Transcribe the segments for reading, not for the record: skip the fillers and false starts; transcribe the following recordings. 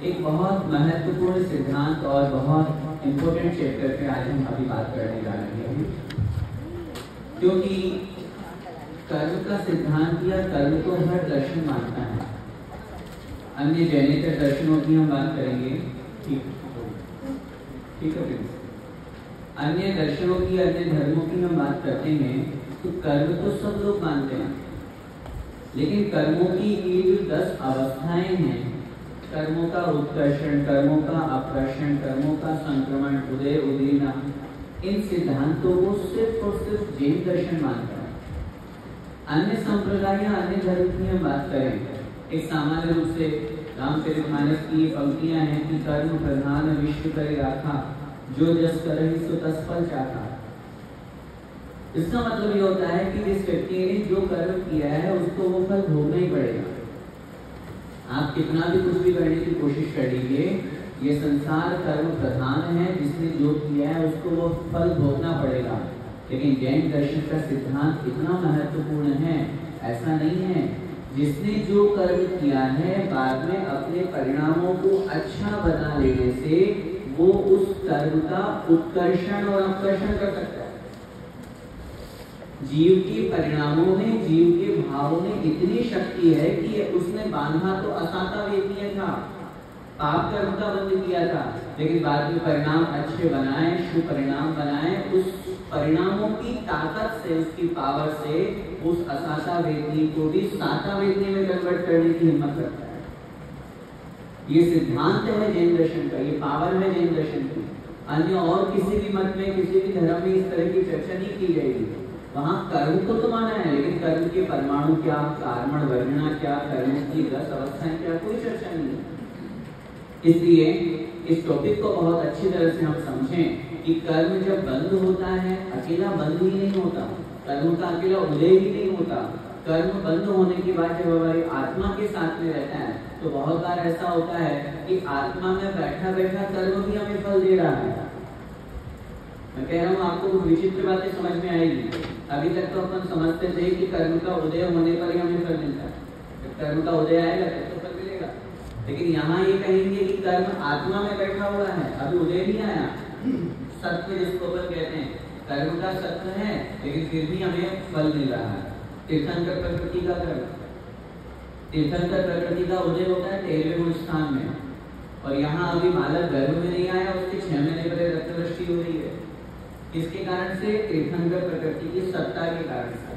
एक बहुत महत्वपूर्ण सिद्धांत और बहुत इम्पोर्टेंट चैप्टर पे आज हम अभी बात करने जा रहे हैं, क्योंकि कर्म का सिद्धांत या कर्म को हर दर्शन मानता है। अन्य जैनेतर दर्शनों की हम बात करेंगे, ठीक है फ्रेंड्स। अन्य दर्शनों की, अन्य धर्मों की हम बात करते हैं तो कर्म तो सब लोग मानते हैं, लेकिन कर्मों की ये जो 10 अवस्थाएं हैं, कर्मों का उत्कर्षण, कर्मों का अपकर्षण, कर्मों का संक्रमण, उदय उदीना, इन सिद्धांतों को सिर्फ और सिर्फ जैन दर्शन मानता है। अन्य संप्रदाय या अन्य धर्म की हम बात करें, एक सामान्य रूप से रामचरितमानस की ये पंक्तियां हैं कि कर्म प्रधान विश्व करे राखा, जो जस करहि सो तस फल चाखा। इसका मतलब ये होता है कि जिस व्यक्ति ने जो कर्म किया है उसको वो फल भोगना ही पड़ेगा। आप कितना भी कुछ भी करने की कोशिश कर लीजिए, ये संसार कर्म प्रधान है, जिसने जो किया है उसको वो फल भोगना पड़ेगा। लेकिन जैन दर्शन का सिद्धांत इतना महत्वपूर्ण है, ऐसा नहीं है जिसने जो कर्म किया है बाद में अपने परिणामों को अच्छा बना लेने से वो उस कर्म का उत्कर्षण और अपकर्षण कर सकता है। जीव के परिणामों में, जीव के भावों में इतनी शक्ति है कि उसने बांधा तो असाता वेदनीय था, पाप कर्म का बंध किया था, लेकिन बाद में परिणाम अच्छे बनाए, शुभ परिणाम बनाए, उस परिणामों की ताकत से, उसकी पावर से उस असाता वेदनी को भी साता वेदनी में कन्वर्ट करने की हिम्मत करता है। ये सिद्धांत है जैन दर्शन का, ये पावर है जैन दर्शन की। अन्य और किसी भी मत में, किसी भी धर्म में इस तरह की चर्चा नहीं की जाएगी। वहां कर्म को तो माना है, लेकिन कर्म के परमाणु क्या, कारण वर्णना क्या, कर्म की 10 अवस्थाएं क्या, कोई चर्चा नहीं है। इसलिए इस टॉपिक को बहुत अच्छी तरह से हम समझें कि कर्म जब बंद होता है, अकेला बंद ही नहीं होता, कर्म का अकेला उदय ही नहीं होता। कर्म बंद होने के बाद जब हमारी आत्मा के साथ में रहता है तो बहुत बार ऐसा होता है कि आत्मा में बैठा बैठा कर्म भी हमें फल दे रहा है। मैं कह रहा हूँ आपको कुछ विचित्र बातें समझ में आएगी। अभी तक तो अपन समझते थे कि कर्म का उदय होने पर ही हमें फल मिलता है, जब कर्म का उदय आएगा तो फल मिलेगा। लेकिन यहाँ ये कहेंगे कि कर्म आत्मा में बैठा हुआ है, अभी उदय नहीं आया। सत्य जिसको अपन कहते हैं, कर्म का सत्य है लेकिन फिर भी हमें फल मिल रहा है। तीर्थंकर प्रकृति का कर्म, तीर्थंकर प्रकृति का उदय होता है 13वें स्थान में, और यहाँ अभी बालक गर्भ में नहीं आया, उसके 6 महीने पहले रक्तदृष्टि हो रही है। किसके कारण से? तीर्थंकर प्रकृति की सत्ता के कारण से।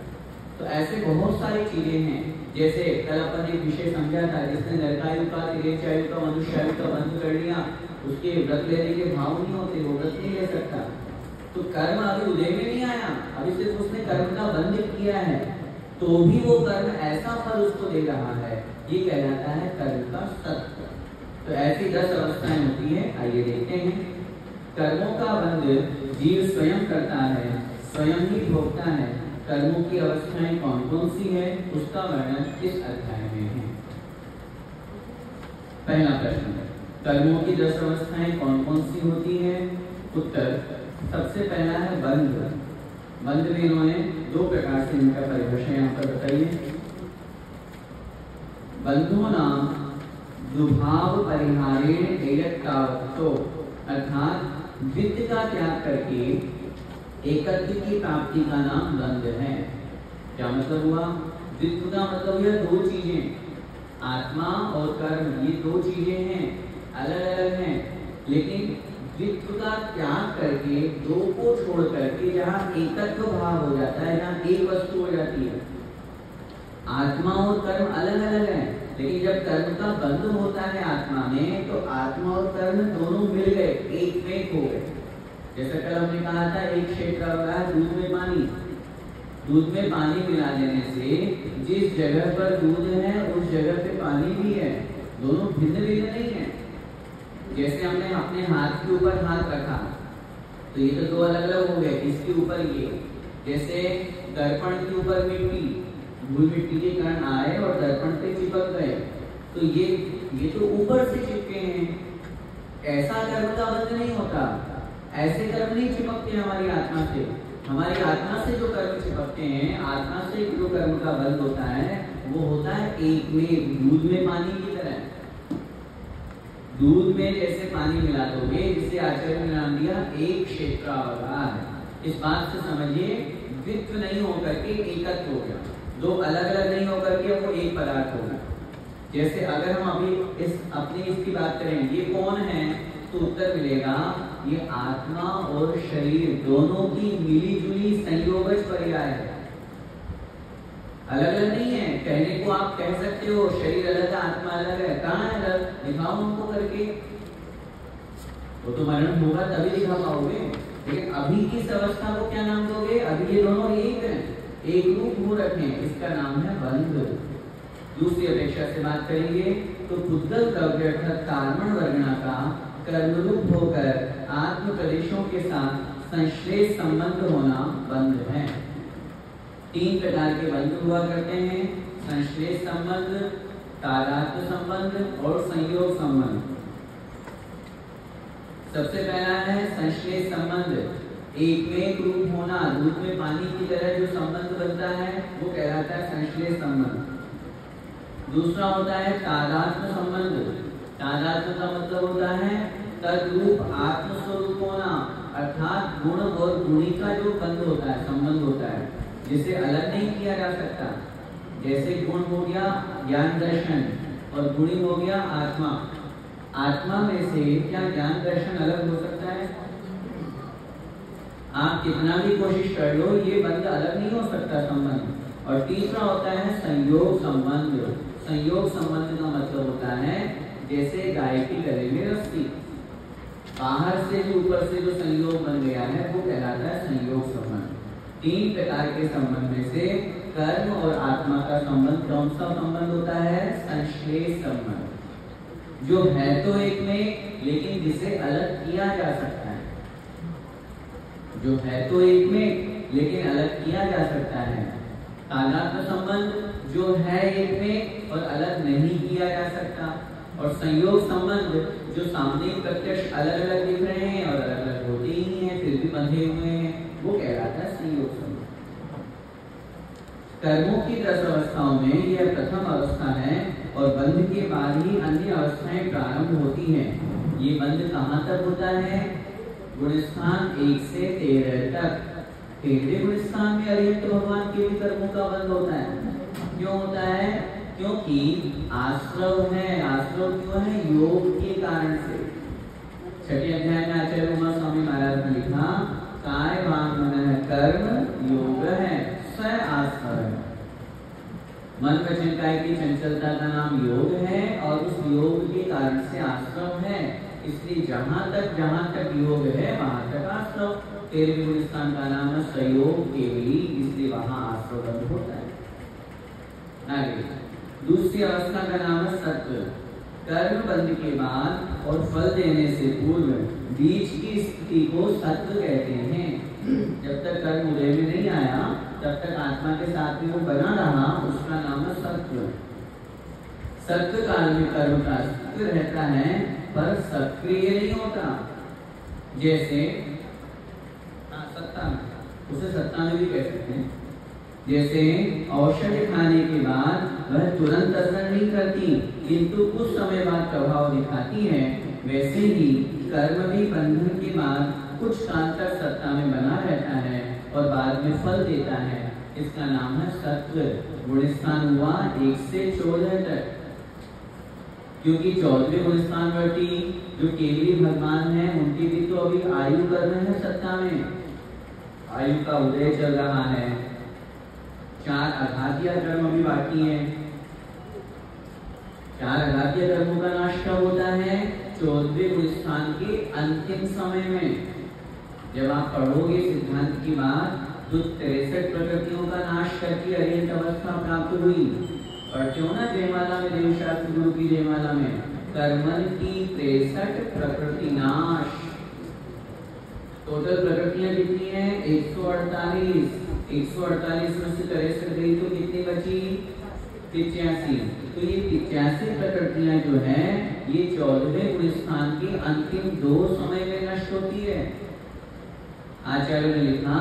तो ऐसे बहुत सारी चीजें हैं। जैसे कल अपन एक विषय समझा था, जिसने नरकायु का, तिरेचायु का, मनुष्यायु का बंध कर लिया, उसके व्रत लेने के भाव नहीं होते, वो व्रत नहीं ले सकता। तो कर्म अभी उदय में नहीं आया, अभी सिर्फ उसने कर्म का बंध किया है, तो भी वो कर्म ऐसा फल उसको दे रहा है, ये कहलाता है कर्म का सत्य। तो ऐसी 10 अवस्थाएं होती है। आइए देखते हैं। कर्मों का बंध जीव स्वयं करता है, स्वयं ही भोगता है। कर्मों की अवस्थाएं कौन कौन सी है, उसका वर्णन इस अध्याय में है। पहला प्रश्न, कर्मों की 10 अवस्थाएं कौन कौन सी होती है? उत्तर, सबसे पहला है बंध। बंध में इन्होंने 2 प्रकार से इनका परिभाषा यहाँ पर बताइए। बंधो नाम दुभाव परिहारेण एयत्तावत्तो, अर्थात वित्त का त्याग करके एकत्व की प्राप्ति का नाम बंध है। क्या मतलब हुआ? वित्त का मतलब यह 2 चीजें, आत्मा और कर्म, ये 2 चीजें हैं, अलग अलग हैं, लेकिन वित्त का त्याग करके, 2 को छोड़ करके जहाँ एकत्व भाव हो जाता है, जहाँ एक वस्तु हो जाती है। आत्मा और कर्म अलग अलग हैं, लेकिन जब कर्म का बंध होता है आत्मा में, तो आत्मा और कर्म दोनों मिल गए, एक में हो गए। जैसा कल हमने कहा था, एक क्षेत्र होता है दूध में पानी। दूध में पानी मिला देने से जिस जगह पर दूध है उस जगह पे पानी भी है, दोनों भिन्न भिन्न नहीं है। जैसे हमने अपने हाथ के ऊपर हाथ रखा तो ये तो 2 अलग अलग हो गए, इसके ऊपर ये। जैसे दर्पण के ऊपर मिट्टी, धूल मिट्टी के कण आए और दर्पण पे चिपक गए, तो ये तो ऊपर से चिपके हैं। ऐसा कर्म का बंध नहीं होता, ऐसे कर्म नहीं चिपकते हमारी आत्मा से। हमारी आत्मा से जो कर्म चिपकते हैं, आत्मा से जो कर्म का बंध होता है, वो होता है एक में, दूध में पानी की तरह। दूध में जैसे पानी मिला दोगे, जिसे आचार्य ने नाम दिया एक क्षेत्रावगार। इस बात से समझिए द्वित्व नहीं होकर के एकत्व हो गया, दो अलग अलग नहीं होकर के वो एक पदार्थ हो गया। जैसे अगर हम अभी इसकी बात करें, ये कौन है, तो उत्तर मिलेगा ये आत्मा और शरीर दोनों की मिली जुली संयोगज पर्याय है, अलग अलग नहीं है। कहने को आप कह सकते हो शरीर अलग है आत्मा अलग है, कहाँ है अलग, दिखाओ उनको करके, वो तो मरण होगा तभी दिखा पाओगे। लेकिन अभी की इस अवस्था को क्या नाम दोगे, अभी ये दोनों एक हैं, एक रूप हो रखे हैं, इसका नाम है बंध। दूसरी अपेक्षा से बात करेंगे तो पुद्गल द्रव्य अर्थात कार्बन वर्गणा का कर्मरूप होकर आत्म प्रदेशों के साथ संश्लेष संबंध होना बंध है। तीन प्रकार के बंध हुआ करते हैं, संश्लेष संबंध, तादात्म्य संबंध और संयोग संबंध। सबसे पहला है संश्लेष संबंध, एक में एक रूप होना, दूध में पानी की तरह जो संबंध बनता है वो कहलाता है संश्लेष संबंध। दूसरा होता है तादात्म्य संबंध, तादात्म्य का मतलब होता है तद्रूप आत्मस्वरूप होना, अर्थात गुण और गुणी का जो बंध होता है, संबंध होता है, जिसे अलग नहीं किया जा सकता। जैसे गुण हो गया ज्ञान दर्शन और गुणी हो गया आत्मा। आत्मा में से क्या ज्ञान दर्शन अलग हो सकता है? आप कितना भी कोशिश कर लो ये बंध अलग नहीं हो सकता संबंध। और तीसरा होता है संयोग संबंध। संयोग संबंध का मतलब होता है जैसे गाय की गले में रस्सी, बाहर से जो ऊपर से जो संयोग बन गया है वो कहलाता है संयोग संबंध। तीन प्रकार के संबंध में से कर्म और आत्मा का संबंध कौन सा संबंध होता है? संश्लेष संबंध, जो है तो एक में लेकिन जिसे अलग किया जा सकता है, जो है तो एक में लेकिन अलग किया जा सकता है। तादात्म्य संबंध जो है एक में और अलग नहीं किया जा सकता। और संयोग संबंध जो सामने प्रत्यक्ष अलग अलग दिख रहे हैं और अलग अलग होते ही नहीं है फिर भी बंधे हुए हैं, वो कहलाता है संयोग संबंध। कर्मों की 10 अवस्थाओं में यह प्रथम अवस्था है और बंध के बाद ही अन्य अवस्थाएं प्रारंभ होती हैं। ये बंध कहाँ तक होता है? गुणस्थान 1 से 13 तक। 13वें गुणस्थान में अरिहंत भगवान के भी कर्मों का बंध होता है। क्यों होता है? क्योंकि आश्रव है। आश्रव क्यों है? योग के कारण से। छठे अध्याय में आचार्य उमा स्वामी महाराज ने लिखा काय वांग मन कर्म योग है, स आश्रव है। मन वचन काय की चंचलता का नाम योग है और उस योग के कारण से आश्रव है। इसलिए जहां तक योग है वहां तक आश्रव। 13वें गुणस्थान का नाम है संयोग केवली, इसलिए वहां आश्रव बंध होता है। आगे दूसरी अवस्था का नाम है सत्व। कर्म बंध के बाद और फल देने से पूर्व बीच की स्थिति को सत्व कहते हैं। जब तक कर्म उदय में नहीं आया तब तक आत्मा के साथ में वो बना रहा, उसका नाम है सत्व। सत्व काल में कर्म का अस्तित्व रहता है पर सक्रिय नहीं होता। जैसे सत्ता में, उसे सत्ता में भी कह सकते हैं। जैसे औषधि खाने के बाद वह तुरंत असर नहीं करती किंतु कुछ समय बाद प्रभाव दिखाती है, वैसे ही कर्म भी बंधन के बाद कुछ काल तक सत्ता में बना रहता है और बाद में फल देता है। इसका नाम है सत्व। गुणस्थान हुआ 1 से 14 तक, क्योंकि 14वें गुणस्थानवर्ती जो केवली भगवान है उनकी भी तो अभी आयु कर रहे हैं सत्ता में, आयु का उदय चल रहा है। 4 अघातीय कर्म अभी बाकी है। 4 अघातीय कर्मों का नाश कब होता है? 14वें गुणस्थान के अंतिम समय में। जब आप पढ़ोगे सिद्धांत की बात तो 63 प्रकृतियों का नाश करके अरिहंत अवस्था प्राप्त हुई। और क्यों ना जयमाला में, देवशास्त्र गुरु की जयमाला में, कर्मन की 63 प्रकृति नाश। टोटल प्रकृतियां कितनी है? 148। 148 में से 63 गई तो कितनी बची? 85। तो ये 85 प्रकृतियां जो है ये 14वें गुणस्थान के अंतिम 2 समय में नष्ट होती है। आचार्य ने लिखा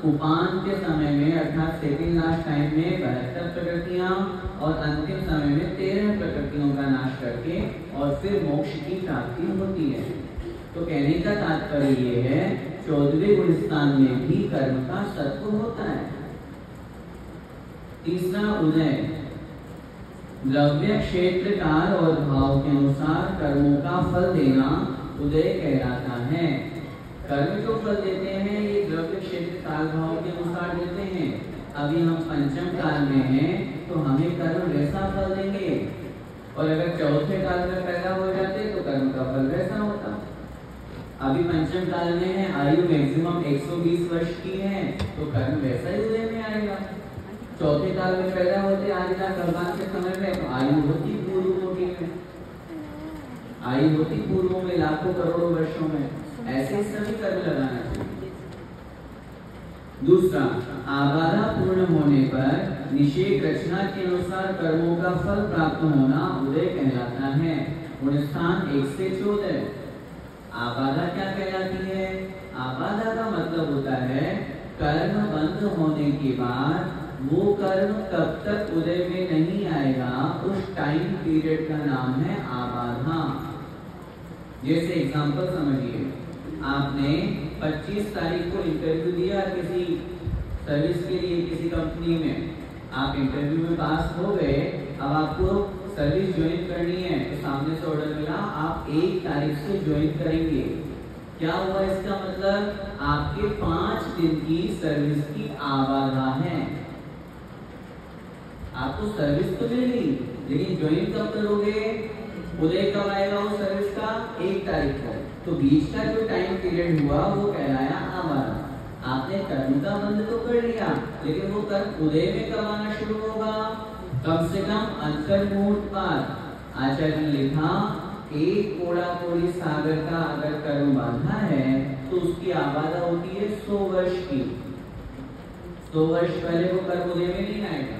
उपान के समय में अर्थात सेकंड लास्ट टाइम में 72 प्रकृतियां और अंतिम समय में 13 प्रकृतियों का नाश करके और फिर मोक्ष की प्राप्ति होती है। तो कहने का तात्पर्य ये है 14वें गुण स्थान में भी कर्म का सत्व होता है। तीसरा उदय, द्रव्य क्षेत्र काल और भाव के अनुसार कर्मों का फल देना उदय कहलाता है। कर्म जो फल देते हैं ये द्रव्य क्षेत्र काल भाव के अनुसार देते हैं। अभी हम पंचम काल में हैं तो हमें कर्म वैसा फल देंगे, और अगर चौथे काल में पैदा हो जाते तो कर्म का फल वैसा होता। अभी पंचम काल में है, आयु मैक्सिमम 120 वर्ष की है, तो कर्म वैसा ही उदय में आएगा। चौथे काल में पैदा होते आज भगवान के समय में तो आयु होती पूर्व कोटि में, आयु होती पूर्व में लाखों करोड़ों वर्षों में। ऐसे ही सभी कर्म लगाना चाहिए। दूसरा, आबाधा पूर्ण होने पर निषेध रचना के अनुसार कर्मों का फल प्राप्त होना उदय कहलाता है। गुण स्थान 1 से 14। आबाधा क्या कहलाती है? आबाधा का मतलब होता है कर्म बंद होने के बाद वो कर्म कब तक उदय में नहीं आएगा, उस टाइम पीरियड का नाम है आबाधा। जैसे एग्जांपल समझिए, आपने 25 तारीख को इंटरव्यू दिया किसी सर्विस के लिए किसी कंपनी में, आप इंटरव्यू में पास हो गए, अब आपको सर्विस ज्वाइन करनी है तो सामने से ऑर्डर मिला आप 1 तारीख से ज्वाइन करेंगे। क्या हुआ इसका मतलब? आपके 5 दिन की सर्विस की आबाधा है। आपको सर्विस तो मिल गई, लेकिन ज्वाइन कब करोगे? उदय कब आएगा उस सर्विस का? 1 तारीख को। तो बीच का जो टाइम पीरियड हुआ वो कहलाया आबाधा। आपने कर्म का बंध तो कर लिया, लेकिन वो कर्म उदय में कब आना शुरू होगा? कम से कम अंतर्मुहूर्त बाद। आचार्य ने लिखा, एक कोड़ा कोड़ी सागर का अगर कर्म बांधा है तो उसकी आबादा होती है 100 वर्ष की। 100 वर्ष पहले वो कर्म उदय में नहीं आएगा।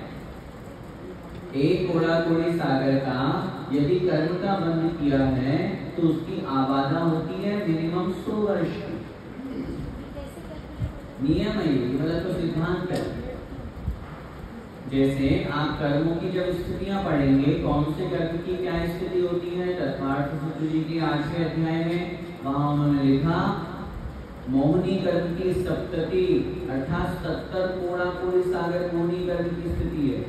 एक कोड़ा कोड़ी सागर का यदि कर्म का बंध किया है तो उसकी आबादा होती है मिनिमम 100 वर्ष की। नियम है ये, मतलब तो सिद्धांत है। जैसे आप कर्मों की जब स्थितियां पढ़ेंगे, कौन से कर्म की क्या स्थिति होती है, तत्पार्थ सूत्र जी के 8वें अध्याय में वहां उन्होंने लिखा मोहनी कर्म की सप्तति, अर्थात 70 कोड़ा कोड़ी सागर मोहनी कर्म की स्थिति है।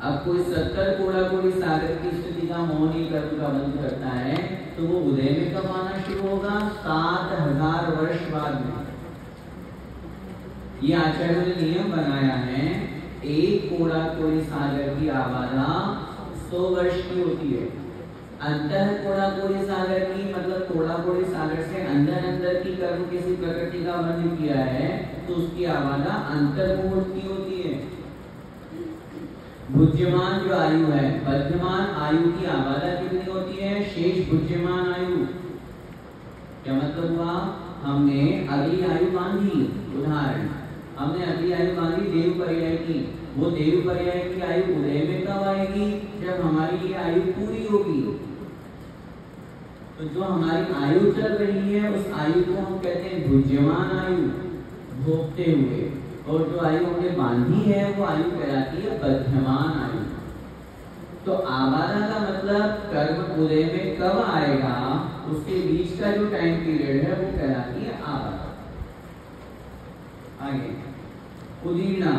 अब कोई 70 कोड़ा कोड़ी सागर की स्थिति का मोहनी कर्म का बंध करता है तो वो उदय में कब आना शुरू होगा? 7000 वर्ष बाद में। ये आचार्य ने नियम बनाया है, एक कोड़ा कोड़ी सागर की आबादा 100 वर्ष की होती है। अंतः कोड़ा कोड़ी सागर की मतलब कोड़ा कोड़ी सागर से अंदर अंदर की कर्म किसी प्रकृति का बंध किया है तो उसकी आबादा अंतर्मुहूर्त की होती है। भुज्यमान जो आयु है, बद्धमान आयु की आबादा कितनी होती है? शेष भुज्यमान आयु। क्या मतलब हुआ? हमने अगली आयु बांधी, उदाहरण हमने अगली आयु बांधी देव पर्याय की। वो देव पर्याय की आयु उदय में कब आएगी? जब हमारी ये आयु पूरी होगी। तो जो हमारी आयु चल रही है उस आयु को हम कहते हैं भुज्यमान आयु, भोगते हुए। और जो आयु हमने बांधी है वो आयु कहलाती है बद्धमान आयु। तो आबादा का मतलब कर्म उदय में कब आएगा, उसके बीच का जो टाइम पीरियड है वो कहलाती है आबादा। आगे उदीर्णा,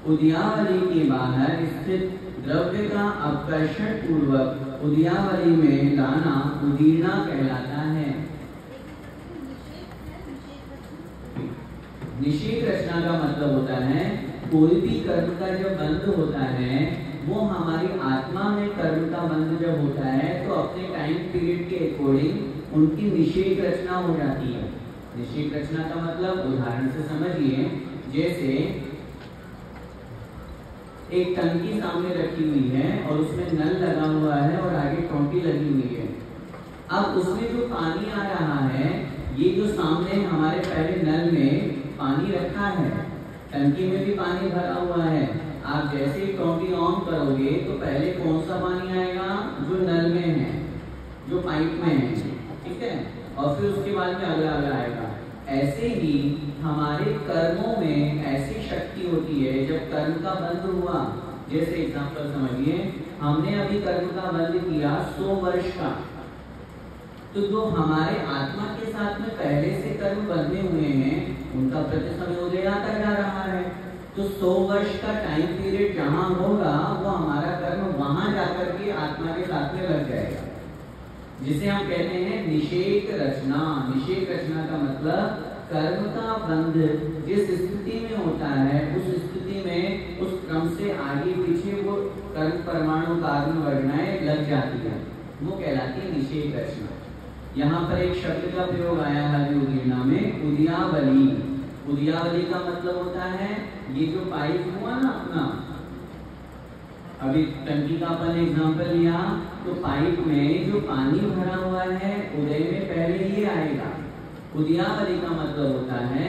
उदयावली के बाहर स्थित द्रव्य का आकर्षण पूर्वक उदयावली में लाना उदीर्णा कहलाता है। निषेध रचना का मतलब होता है कोई भी कर्म का जब बंध होता है वो हमारी आत्मा में कर्म का बंध जब होता है तो अपने टाइम पीरियड के अकॉर्डिंग उनकी निषेध रचना हो जाती है। निषेध रचना का मतलब उदाहरण से समझिए, जैसे एक टंकी सामने रखी हुई है और उसमें नल लगा हुआ है और आगे टोंटी लगी हुई है। अब उसमें जो पानी आ रहा है, ये जो सामने हमारे पहले नल में पानी रखा है, टंकी में भी पानी भरा हुआ है। आप जैसे ही टोंटी ऑन करोगे तो पहले कौन सा पानी आएगा? जो नल में है, जो पाइप में है, ठीक है, और फिर उसके बाद में अगला आएगा। ऐसे ही हमारे कर्मों में ऐसी शक्ति होती है जब कर्म का बंध हुआ। जैसे एग्जांपल समझिए, हमने अभी कर्म का बंध किया 100 वर्ष का, तो जो हमारे आत्मा के साथ में पहले से कर्म बंधे हुए हैं उनका प्रति समय उदय आता जा रहा है। तो 100 वर्ष का टाइम पीरियड जहाँ होगा वो हमारा कर्म वहां जाकर के आत्मा के साथ में लग जाएगा, जिसे हम कहते हैं निषेक रचना। निषेक रचना का मतलब कर्म का बंध जिस स्थिति में होता है उस स्थिति में उस क्रम से आगे पीछे वो कर्म परमाणु कारण वर्णाएं लग जाती है, वो कहलाती है निषेक रचना। यहाँ पर एक शब्द का प्रयोग आया है उदीर्णा में, उदयावली। उदयावली का मतलब होता है ये जो पाइप हुआ ना अपना, अभी टंकी का अपन एग्जांपल लिया, तो पाइप में जो पानी भरा हुआ है उदय में पहले ये आएगा। उदयावली का मतलब होता है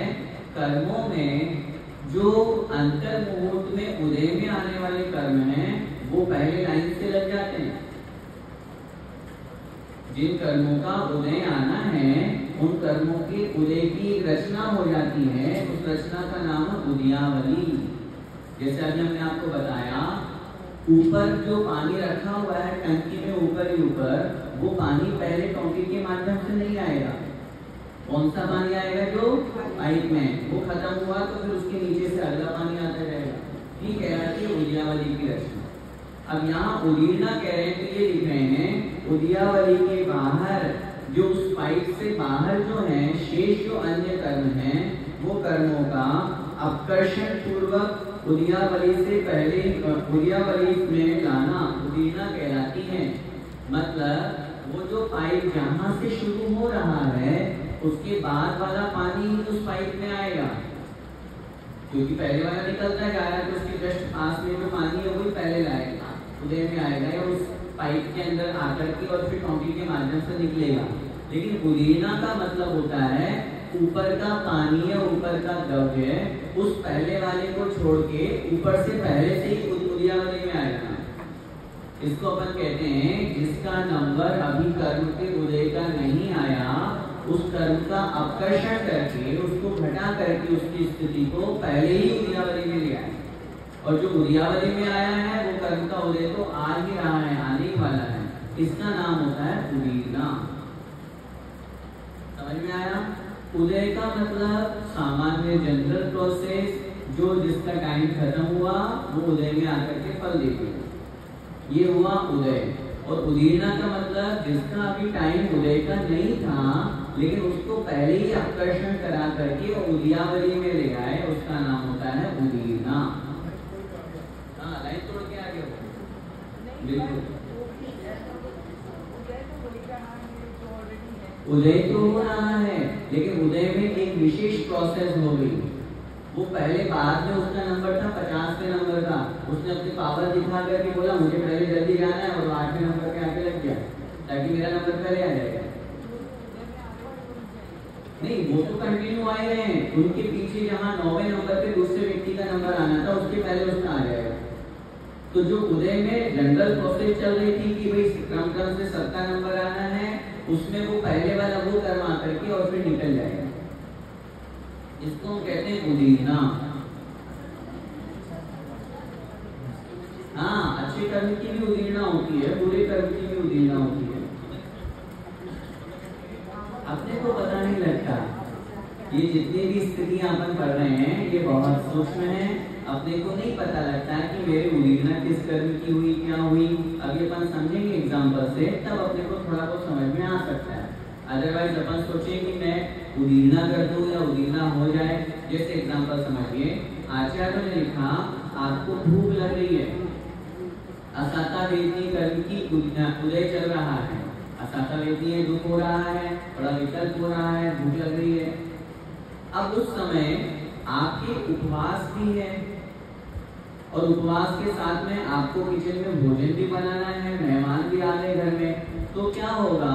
कर्मों में जो अंतर मुहूर्त में उदय में आने वाले कर्म हैं वो पहले लाइन से लग जाते हैं। जिन कर्मों का उदय आना है उन कर्मों के उदय की एक रचना हो जाती है, उस रचना का नाम है उदयावली। जैसे अभी हमने आपको बताया, ऊपर जो पानी रखा हुआ है टंकी में ऊपर ही ऊपर, वो पानी पहले टंकी के माध्यम से नहीं आएगा। कौन सा पानी आएगा? जो पाइप में, वो खत्म हुआ तो फिर उसके नीचे से अगला पानी आता जाएगा। ठीक है, उदयावली की रचना। अब यहाँ उदीर्णा कह रहे हैं तो ये लिख रहे हैं उदयावली के बाहर जो उस पाइप से बाहर जो है शेष जो अन्य कर्म हैं वो कर्मों का अपकर्षण पूर्वक उदयावली से पहले उदयावली में लाना उदीर्णा कहलाती है। मतलब वो जो पाइप जहाँ से शुरू हो रहा है उसके बाद वाला पानी ही उस पाइप में आएगा, क्योंकि पहले वाला निकलता जा रहा है तो उसके जस्ट पास में जो पानी है वही पहले लाएगा, उदय में आएगा या उस पाइप के अंदर आकर के और फिर टोंटी के माध्यम से निकलेगा। लेकिन उदीर्णा का मतलब होता है ऊपर का पानी या ऊपर का द्रव्य उस पहले वाले को छोड़ के ऊपर से पहले से ही उदयावली में आएगा। इसको अपन कहते हैं जिसका नंबर अभी कर्म के उदय का नहीं आया उस कर्म का अपकर्षण करके उसको घटा करके उसकी स्थिति को पहले ही उदयावली में ले आए, और जो उदयावली में आया है वो कर्म का उदय तो आ ही रहा है, आने ही वाला है। इसका नाम होता है उदीर्णा। समझ में आया? उदय का मतलब सामान्य जनरल प्रोसेस, जो जिसका टाइम खत्म हुआ वो उदय में आकर के फल देती है, ये हुआ उदय। और उदीर्णा का मतलब जिसका अभी टाइम उदय का नहीं था लेकिन उसको पहले ही आकर्षण करा करके वो उदयावली में ले आए, उसका नाम होता है उदीर्णा। हाँ, लाइन तोड़ के आगे बिल्कुल। उदय तो हो रहा है लेकिन उदय में एक विशेष प्रोसेस हो गई। वो पहले बाद में उसका नंबर था 50वें नंबर का, उसने अपनी पावर दिखा करके बोला मुझे पहले जल्दी जाना है और 8वें नंबर पे आके लग गया ताकि मेरा नंबर पहले आ जाएगा। नहीं, वो तो कंटिन्यू आए रहे हैं, उनके पीछे जहाँ 9वें नंबर पे दूसरे व्यक्ति का नंबर आना था उसके पहले उसका आ जाएगा। तो जो उदय में जनरल प्रोसेस चल रही थी कि भाई क्रम से 7 नंबर आना है, उसमें वो पहले वाला वो कर्म आकर के और फिर निकल जाएगा। इसको हम कहते हैं उदीर्णा। हाँ, अच्छे कर्म की भी उदीर्णा होती है, बुरे कर्म की भी उदीर्णा होती है। अपने को पता नहीं लगता, ये जितनी भी स्थितियां अपन पढ़ रहे हैं ये बहुत सूक्ष्म है। अपने को नहीं पता लगता है कि मेरे उदीर्णा किस कर्म की हुई, क्या हुई। अभी अपन समझेंगे एग्जाम्पल से, तब अपने को थोड़ा बहुत समझ में आ सकता है। अदरवाइज अपन सोचें कि मैं उदीर्णा कर दूं या उदीर्णा हो जाए। जैसे एग्जाम्पल समझिए, आचार्य ने लिखा आपको भूख लग रही है, असाता वेदनी कर्म की उदय चल रहा है, असाता वेदनी दुख हो रहा है, बड़ा विकल्प हो रहा है, भूख लग रही है। अब उस समय आपके उपवास भी है और उपवास के साथ में आपको किचन में भोजन भी बनाना है, मेहमान भी आ गए घर में, तो क्या होगा?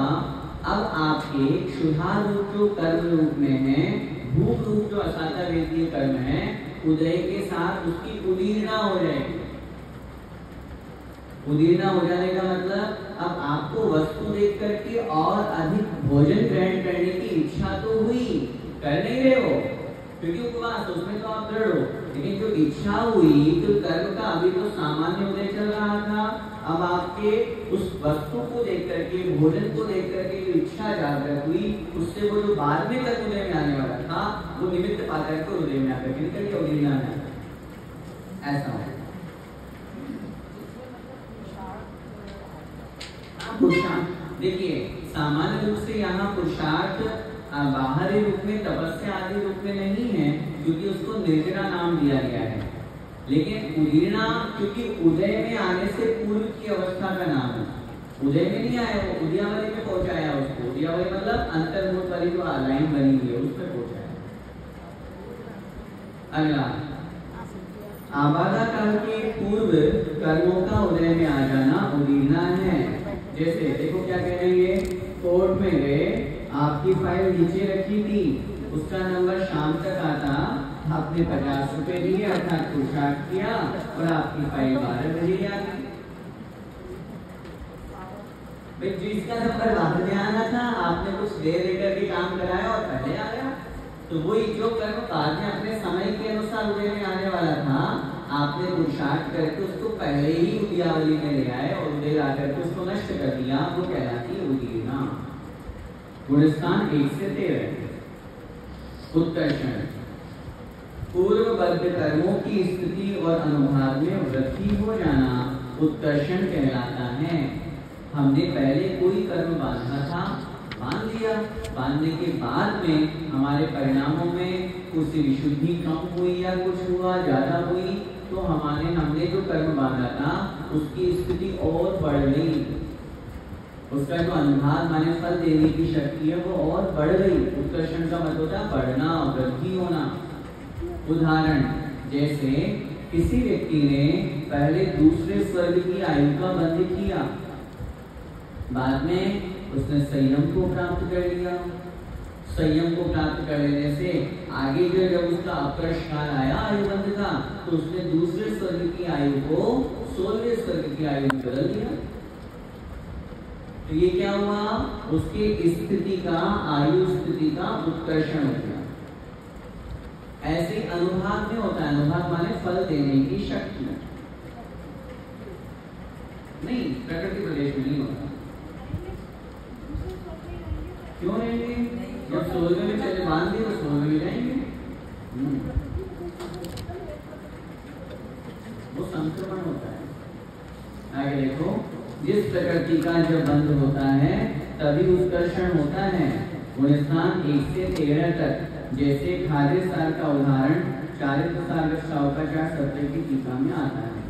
अब आपके क्षुधा रूप जो कर्म रूप में है, भूख रूप जो असाता वेदनीय कर्म है, उदय के साथ उसकी उदीर्णा हो जाएगी। उदीर्णा हो जाने का मतलब अब आपको वस्तु देख करके और अधिक भोजन ग्रहण करने की इच्छा तो हुई, कर नहीं रहे हो क्योंकि उपवास उसमें तो आप दृढ़ हो, लेकिन जो इच्छा हुई तो कर्म का अभी तो सामान्य उदय चल रहा था, अब आपके उस वस्तु को देख करके, भोजन को देख करके जो इच्छा जागृत हुई, उससे वो जो बाद में तक हृदय में आने वाला था, वो निमित्त पाकर को हृदय में आकर के निकल गया, उदीर्णा में ऐसा है। पुरुषार्थ देखिए, सामान्य रूप से यहाँ पुरुषार्थ बाहरी रूप में, तपस्या आदि रूप में नहीं है, क्योंकि उसको निर्जरा नाम दिया गया है। लेकिन उदीर्णा क्योंकि उदय में आने से पूर्व की अवस्था का नाम है। उदय में नहीं आया, वो उदयावली में पहुंचाया उसको। उदयावली मतलब अंतर्मुख वाली जो लाइन बनी हुई है उसमें पहुंचाया। अगला, आबादा काल के पूर्व कर्मों का उदय में आ जाना उदीर्णा है। जैसे देखो क्या कह रहे हैं, कोर्ट में गए, आपकी फाइल नीचे रखी थी, उसका नंबर शाम तक आता, आपने 50 रुपए दिए अर्थात पुरुषार्थ किया और आपकी फाइल 12 बजे आ गई। भाई जिसका नंबर बाद में आना था, आपने कुछ देर लेकर के काम कराया और पहले आ गया, तो वही जो कर्म बाद में अपने समय के अनुसार उदय में आने वाला था, आपने पुरुषार्थ करके उसको पहले ही उदयावली में ले आए और उदय आकर के उसको नष्ट कर दिया, वो कहलाती है उदीर्णा। गुणस्थान 1 से 13। उत्कर्षण, पूर्वबद्ध कर्मों की स्थिति और अनुभाग में वृद्धि हो जाना उत्कर्षण कहलाता है। हमने पहले कोई कर्म बांधा था, बांध लिया, बांधने के बाद में हमारे परिणामों में उसकी विशुद्धि कम हुई या कुछ हुआ, ज्यादा हुई, तो हमने जो कर्म बांधा था उसकी स्थिति और बढ़ गई, उसका जो अनुभाग माने फल देने की शक्ति है वो और बढ़ गई। उत्कर्षण का मतलब होता है बढ़ना, वृद्धि होना। उदाहरण, जैसे किसी व्यक्ति ने पहले दूसरे स्वर्ग की आयु का बंध किया, बाद में उसने संयम को प्राप्त कर लिया। संयम को प्राप्त कर लेने से आगे जब उसका अपकर्ष काल आया आयुबंध का, तो उसने दूसरे स्वर्ग की आयु को 16वें स्वर्ग की आयु में बदल दिया। तो ये क्या हुआ, उसकी स्थिति का, आयु स्थिति का उत्कर्षण हो गया। ऐसे अनुभाग में होता है, अनुभाग माने फल देने की शक्ति, नहीं प्रकृति प्रदेश में नहीं होता। क्यों रहेंगे, जब 16वें में चले बांध दिए तो 16वें में जाएंगे। वो संक्रमण होता है। आगे देखो, जिस प्रकृति का जब बंध होता है तभी उत्कर्षण होता है। गुणस्थान 1 से 13 तक। जैसे खाद्य सार का उदाहरण चारित्र सार का 70 की टीका में आता है।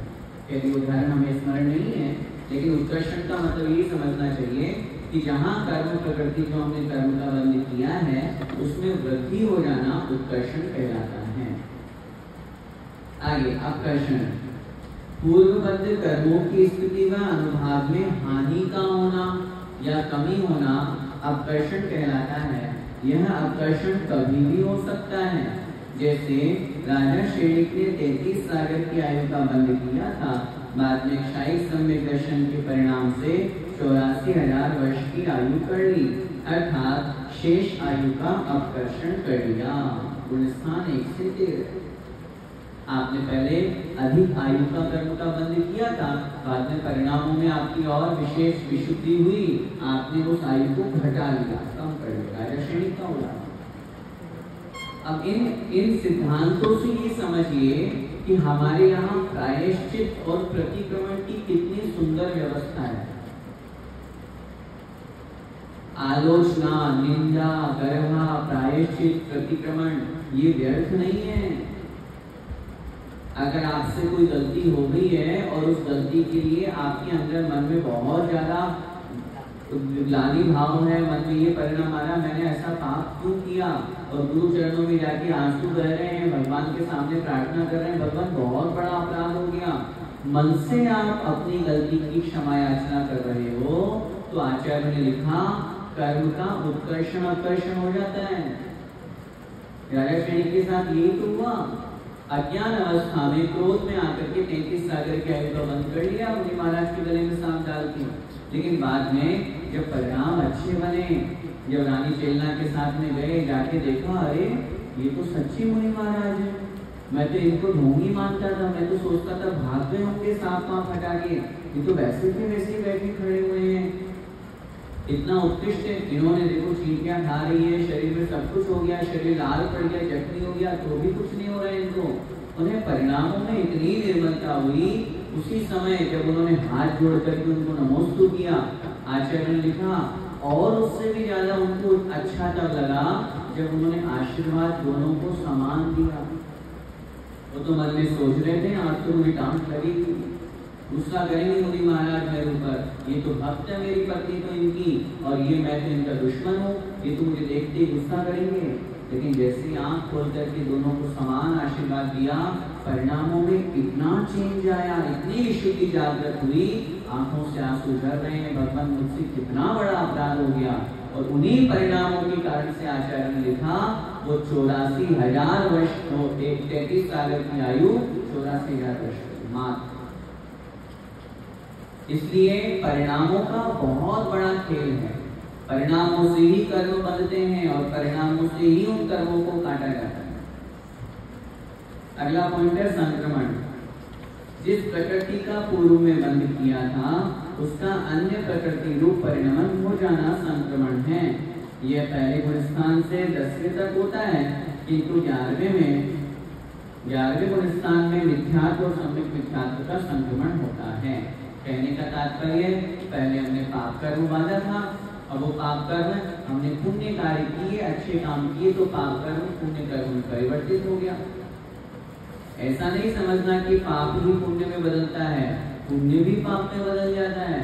यदि उदाहरण हमें स्मरण नहीं है, लेकिन उत्कर्षण का मतलब ये समझना चाहिए कि जहाँ कर्म प्रकृति जो हमने कर्म का बंध किया है उसमें वृद्धि हो जाना उत्कर्षण कहलाता है। आगे अपकर्षण, पूर्वबद्ध कर्मों की स्थिति व अनुभाग में हानि का होना या कमी होना अपकर्षण कहलाता है। यह अपकर्षण कभी भी हो सकता है। जैसे राजा श्रेणिक ने 33 सागर की आयु का बंध किया था, बाद में क्षायी सम्यक दर्शन के परिणाम से 84,000 वर्ष की आयु कर ली, अर्थात शेष आयु का अपकर्षण कर लिया। गुणस्थान 1 से 13। आपने पहले अधिक आयु का कर्म का बंध किया था, बाद में परिणामों में आपकी और विशेष विशुद्धि हुई, आपने उस आयु को घटा लिया, कम कर लिया, राजा श्रेणी का उदाहरण। अब इन सिद्धांतों से ये समझिए कि हमारे यहाँ प्रायश्चित और प्रतिक्रमण की कितनी सुंदर व्यवस्था है। आलोचना, निंदा, गर्भा, प्रायश्चित, प्रतिक्रमण ये व्यर्थ नहीं है। अगर आपसे कोई गलती हो गई है और उस गलती के लिए आपके अंदर मन में बहुत ज्यादा ग्लानि भाव है, मन में ये परिणाम आ रहा मैंने ऐसा पाप क्यों किया, और गुरु चरणों में जाके आंसू बह रहे हैं, भगवान के सामने प्रार्थना कर रहे हैं, भगवान बहुत बड़ा अपराध हो गया, मन से आप अपनी गलती की क्षमा याचना कर रहे हो, तो आचार्य ने लिखा कर्म का उत्कर्षण अपकर्षण हो जाता है। राजा श्रेणी के साथ यही तो हुआ। अज्ञान अवस्था में क्रोध में आकर के 33 सागर की आयु का बंद कर लिया मुनि महाराज के गले में सांप डाल के, लेकिन बाद में जब परिणाम अच्छे बने, जब रानी चेलना के साथ में गए, जाके देखा अरे ये तो सच्ची मुनि महाराज है, मैं तो इनको ढोंगी मानता था, मैं तो सोचता था भाग गए होंगे सांप वाप हटा के, ये तो वैसे के वैसे बैठे खड़े हुए हैं, इतना उत्कृष्ट है। इन्होंने देखो चींटियां खा रही है, शरीर में सब कुछ हो गया, शरीर लाल पड़ गया, जख्मी हो गया, तो भी कुछ नहीं हो रहा है इनको। उन्हें परिणामों में इतनी निर्मलता हुई, उसी समय जब उन्होंने हाथ जोड़ करके उनको नमोस्तु किया, आचार्य ने लिखा, और उससे भी ज्यादा उनको अच्छा तब लगा जब उन्होंने आशीर्वाद दोनों को समान दिया। वो तो मन में सोच रहे थे आज तो मुझे डांट लगेगी, गुस्सा करेंगे मुनि महाराज मेरे ऊपर, ये तो भक्त है मेरी पत्नी तो इनकी, और ये मैं तो इनका दुश्मन हूँ, ये तो मुझे देखते ही गुस्सा करेंगे। लेकिन जैसे आंख खोल करके दोनों को समान आशीर्वाद दिया, परिणामों में इतना चेंज आया, इतनी विशुद्धि जागृत हुई, आंखों से आंसू झर रहे हैं, भगवान मुझसे कितना बड़ा अपराध हो गया। और उन्हीं परिणामों के कारण से आचार्य ने लिखा, वो 84,000 वर्ष, 33 सागर की आयु 84,000 वर्ष मात्र। इसलिए परिणामों का बहुत बड़ा खेल है, परिणामों से ही कर्म बनते हैं और परिणामों से ही उन कर्मों को काटा जाता है। अगला पॉइंट है संक्रमण। जिस प्रकृति का पूर्व में बंद किया था उसका अन्य प्रकृति रूप परिणमन हो जाना संक्रमण है। यह पहले गुण स्थान से 10वें तक होता है, किंतु 11वें गुण स्थान में मिथ्यात्व और सम्यक मिथ्यात्व का संक्रमण होता है। कहने का तात्पर्य, पहले हमने पाप कर्म बांधा था, अब वो पाप कर्म हमने पुण्य कार्य किए, अच्छे काम किए, तो पाप कर्म पुण्य कर्म में परिवर्तित हो गया। ऐसा नहीं समझना कि पाप ही पुण्य में बदलता है, पुण्य भी पाप में बदल जाता है।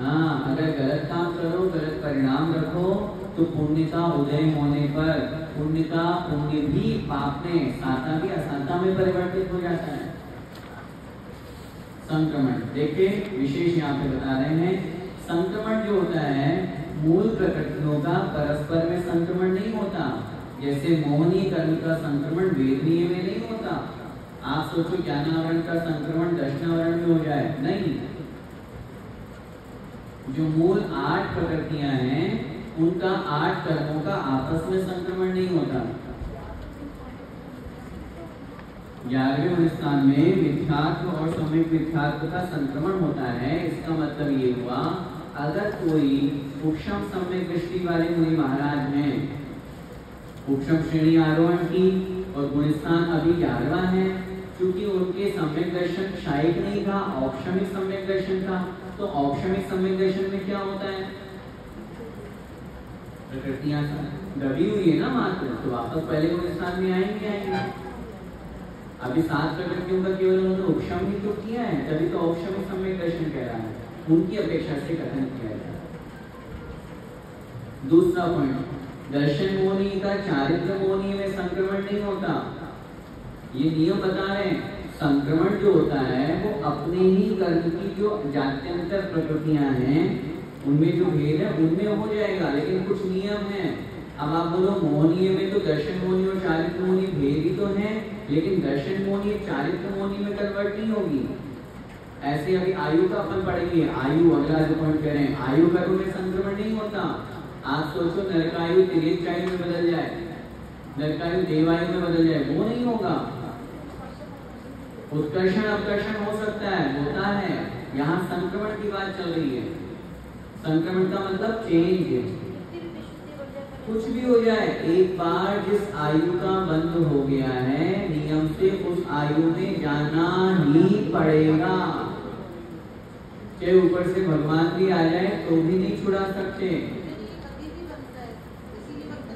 हाँ, अगर गलत काम करो, गलत परिणाम रखो, तो पुण्य का उदय होने पर पुण्य भी पाप में, साता भी असाता में परिवर्तित हो जाता है। संक्रमण देखिए, विशेष यहाँ पे बता रहे हैं, संक्रमण जो होता है मूल प्रकृतियों का परस्पर में संक्रमण नहीं होता। जैसे मोहनी कर्म का संक्रमण वेदनीय में नहीं होता। आप सोचो ज्ञानावरण का संक्रमण दर्शनावरण में हो जाए, नहीं। जो मूल 8 प्रकृतियां हैं उनका 8 कर्मों का आपस में संक्रमण नहीं होता। 11वें स्थान में मिथ्यात्व और सम्यक मिथ्यात्व का संक्रमण होता है। इसका मतलब ये हुआ, अगर कोई उपशम सम्यक दृष्टि वाले मुनि महाराज हैं, उपशम श्रेणी आरोहण की और गुणस्थान अभी 11वां है, क्योंकि उनके सम्यक दर्शन क्षायिक नहीं था, औपशमिक सम्यक दर्शन था। तो औपशमिक सम्यक दर्शन में क्या होता है, प्रकृतियां दबी हुई है ना मात्र, तो वापस पहले गुणस्थान में आएंगे। अभी 7 प्रकृतियों का केवल उन्होंने उपशम ही तो किया है, तभी तो औपशमिक सम्यक दर्शन कह रहा है, उनकी अपेक्षा से कथन किया जाए। दूसरा पॉइंट, दर्शन मोहनी का चारित्र मोहनी में संक्रमण नहीं होता। ये नियम बता रहे हैं, संक्रमण जो होता है वो अपने ही कर्म की जो जात्यंतर प्रकृतियां हैं उनमें जो भेद है उनमें हो जाएगा, लेकिन कुछ नियम है। अब आप बोलो मोहनीय में तो दर्शन मोहनी और चारित्र मोहनी भेद ही तो है, लेकिन दर्शन मोहनी चारित्र मोहनी में कन्वर्ट नहीं होगी। ऐसे अभी आयु का अपन पढ़ेंगे, आयु अगला जो पॉइंट कह रहे हैं, आयु कर्म में संक्रमण नहीं होता। आप सोचो नरकायु तिर्यकायु में बदल जाए, नरकायु देवायु में बदल जाए, वो नहीं होगा। उत्कर्षण अपकर्षण हो सकता है, होता है, यहाँ संक्रमण की बात चल रही है। संक्रमण का मतलब चेंज, कुछ भी हो जाए, एक बार जिस आयु का बंद हो गया है नियम से उस आयु में जाना ही पड़ेगा। चाहे ऊपर से भगवान भी आ जाए तो भी नहीं छुड़ा सकते।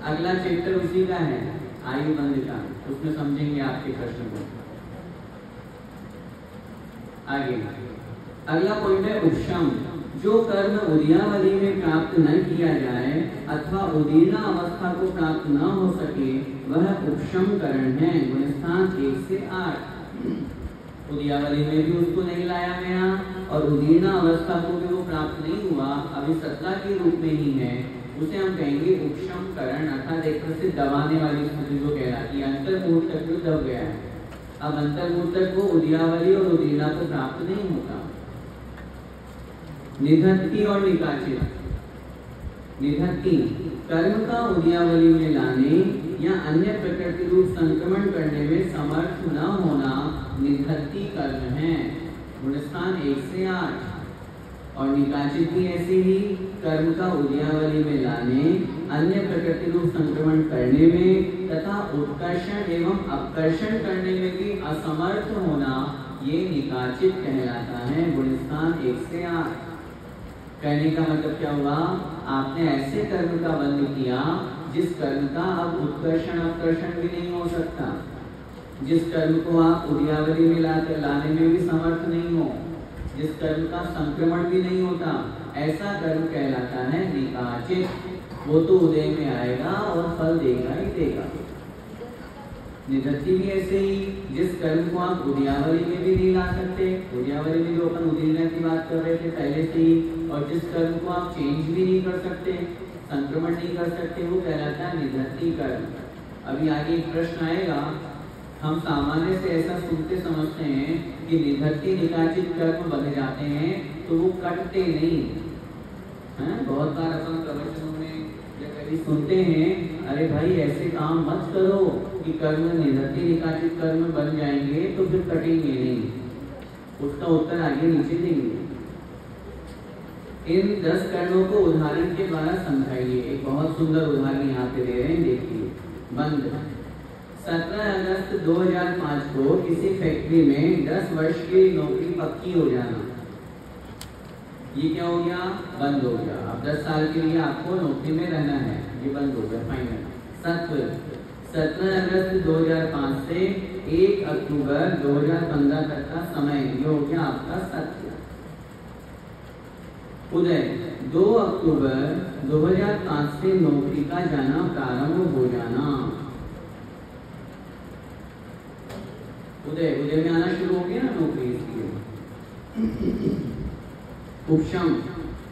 अगला चैप्टर उसी का है, आयु बंद का, उसमें समझेंगे आपके प्रश्न को। आगे अगला पॉइंट है उपशम। जो कर्म उदयावली में प्राप्त न किया जाए अथवा उदीर्ण अवस्था को प्राप्त न हो सके वह उपशम करण है। गुणस्थान 1 से 8। उदयावली में भी उसको नहीं लाया गया और उदीर्ण अवस्था को भी वो प्राप्त नहीं हुआ, अभी सत्ता के रूप में ही है, उसे हम कहेंगे उपशम करण, अर्थात एक तरह से दबाने वाली स्थिति को कहलाती है। अंतर्मुहूर्त तक वो दब गया है, अब अंतर्मुहूर्त तक वो उदयावली और उदीर्णा को प्राप्त नहीं होता। निधत्ति और निकाचित। निधत्ति कर्म का उदयावली में लाने या अन्य प्रकृति रूप संक्रमण करने में समर्थ न होना निधत्ति कर्म है। गुणस्थान 1 से 8। और निकाचित भी ऐसे ही कर्म का उदयावली में लाने, अन्य प्रकृति रूप संक्रमण करने में तथा उत्कर्षण एवं अपकर्षण करने में भी असमर्थ होना, ये निकाचित कहलाता है। गुणस्थान 1 से 8। कहने का मतलब क्या हुआ? आपने ऐसे कर्म का बंध किया जिस कर्म का अब उत्कर्षण अपकर्षण भी नहीं हो सकता, जिस कर्म को आप उदयावली में लाने में भी समर्थ नहीं हो, जिस कर्म का संक्रमण भी नहीं होता, ऐसा कर्म कहलाता है निकाचित। वो तो उदय में आएगा और फल देगा ही देगा। निधत्ति भी ऐसे ही, जिस कर्म को आप उदयावली में भी नहीं ला सकते, उदयावली में जो अपन उदीर्णा की बात कर रहे थे पहले से ही, और जिस कर्म को आप चेंज भी नहीं कर सकते, संक्रमण नहीं कर सकते, वो कहलाता है निधत्ति कर्म। अभी आगे एक प्रश्न आएगा, हम सामान्य से ऐसा सुनते समझते हैं कि निधत्ति निकाचित कर्म बन जाते हैं तो वो कटते नहीं हैं। बहुत बार अपन प्रवचनों में या कभी सुनते हैं, अरे भाई ऐसे काम मत करो कि कर्म निधत्ति निकाचित कर्म बन जाएंगे तो फिर कटेंगे नहीं। उसका उत्तर आगे नीचे देंगे। इन 10 कर्मों को उदाहरण के द्वारा समझाइए। एक बहुत सुंदर उदाहरण यहाँ पे दे रहे हैं, देखिए। बंद 17 अगस्त 2005 को किसी फैक्ट्री में 10 वर्ष की नौकरी पक्की हो जाना, ये क्या हो गया? बंद हो गया। अब 10 साल के लिए आपको नौकरी में रहना है, ये बंद हो गया, फाइनल। सत्य 17 अगस्त 2005 से 1 अक्टूबर 2015 तक का समय, ये हो गया आपका सत्य। उदय 2 अक्टूबर 2005 से नौकरी का जाना प्रारंभ हो जाना। उदय में आना शुरू हो गया ना नौकरी इसलिए। उपशम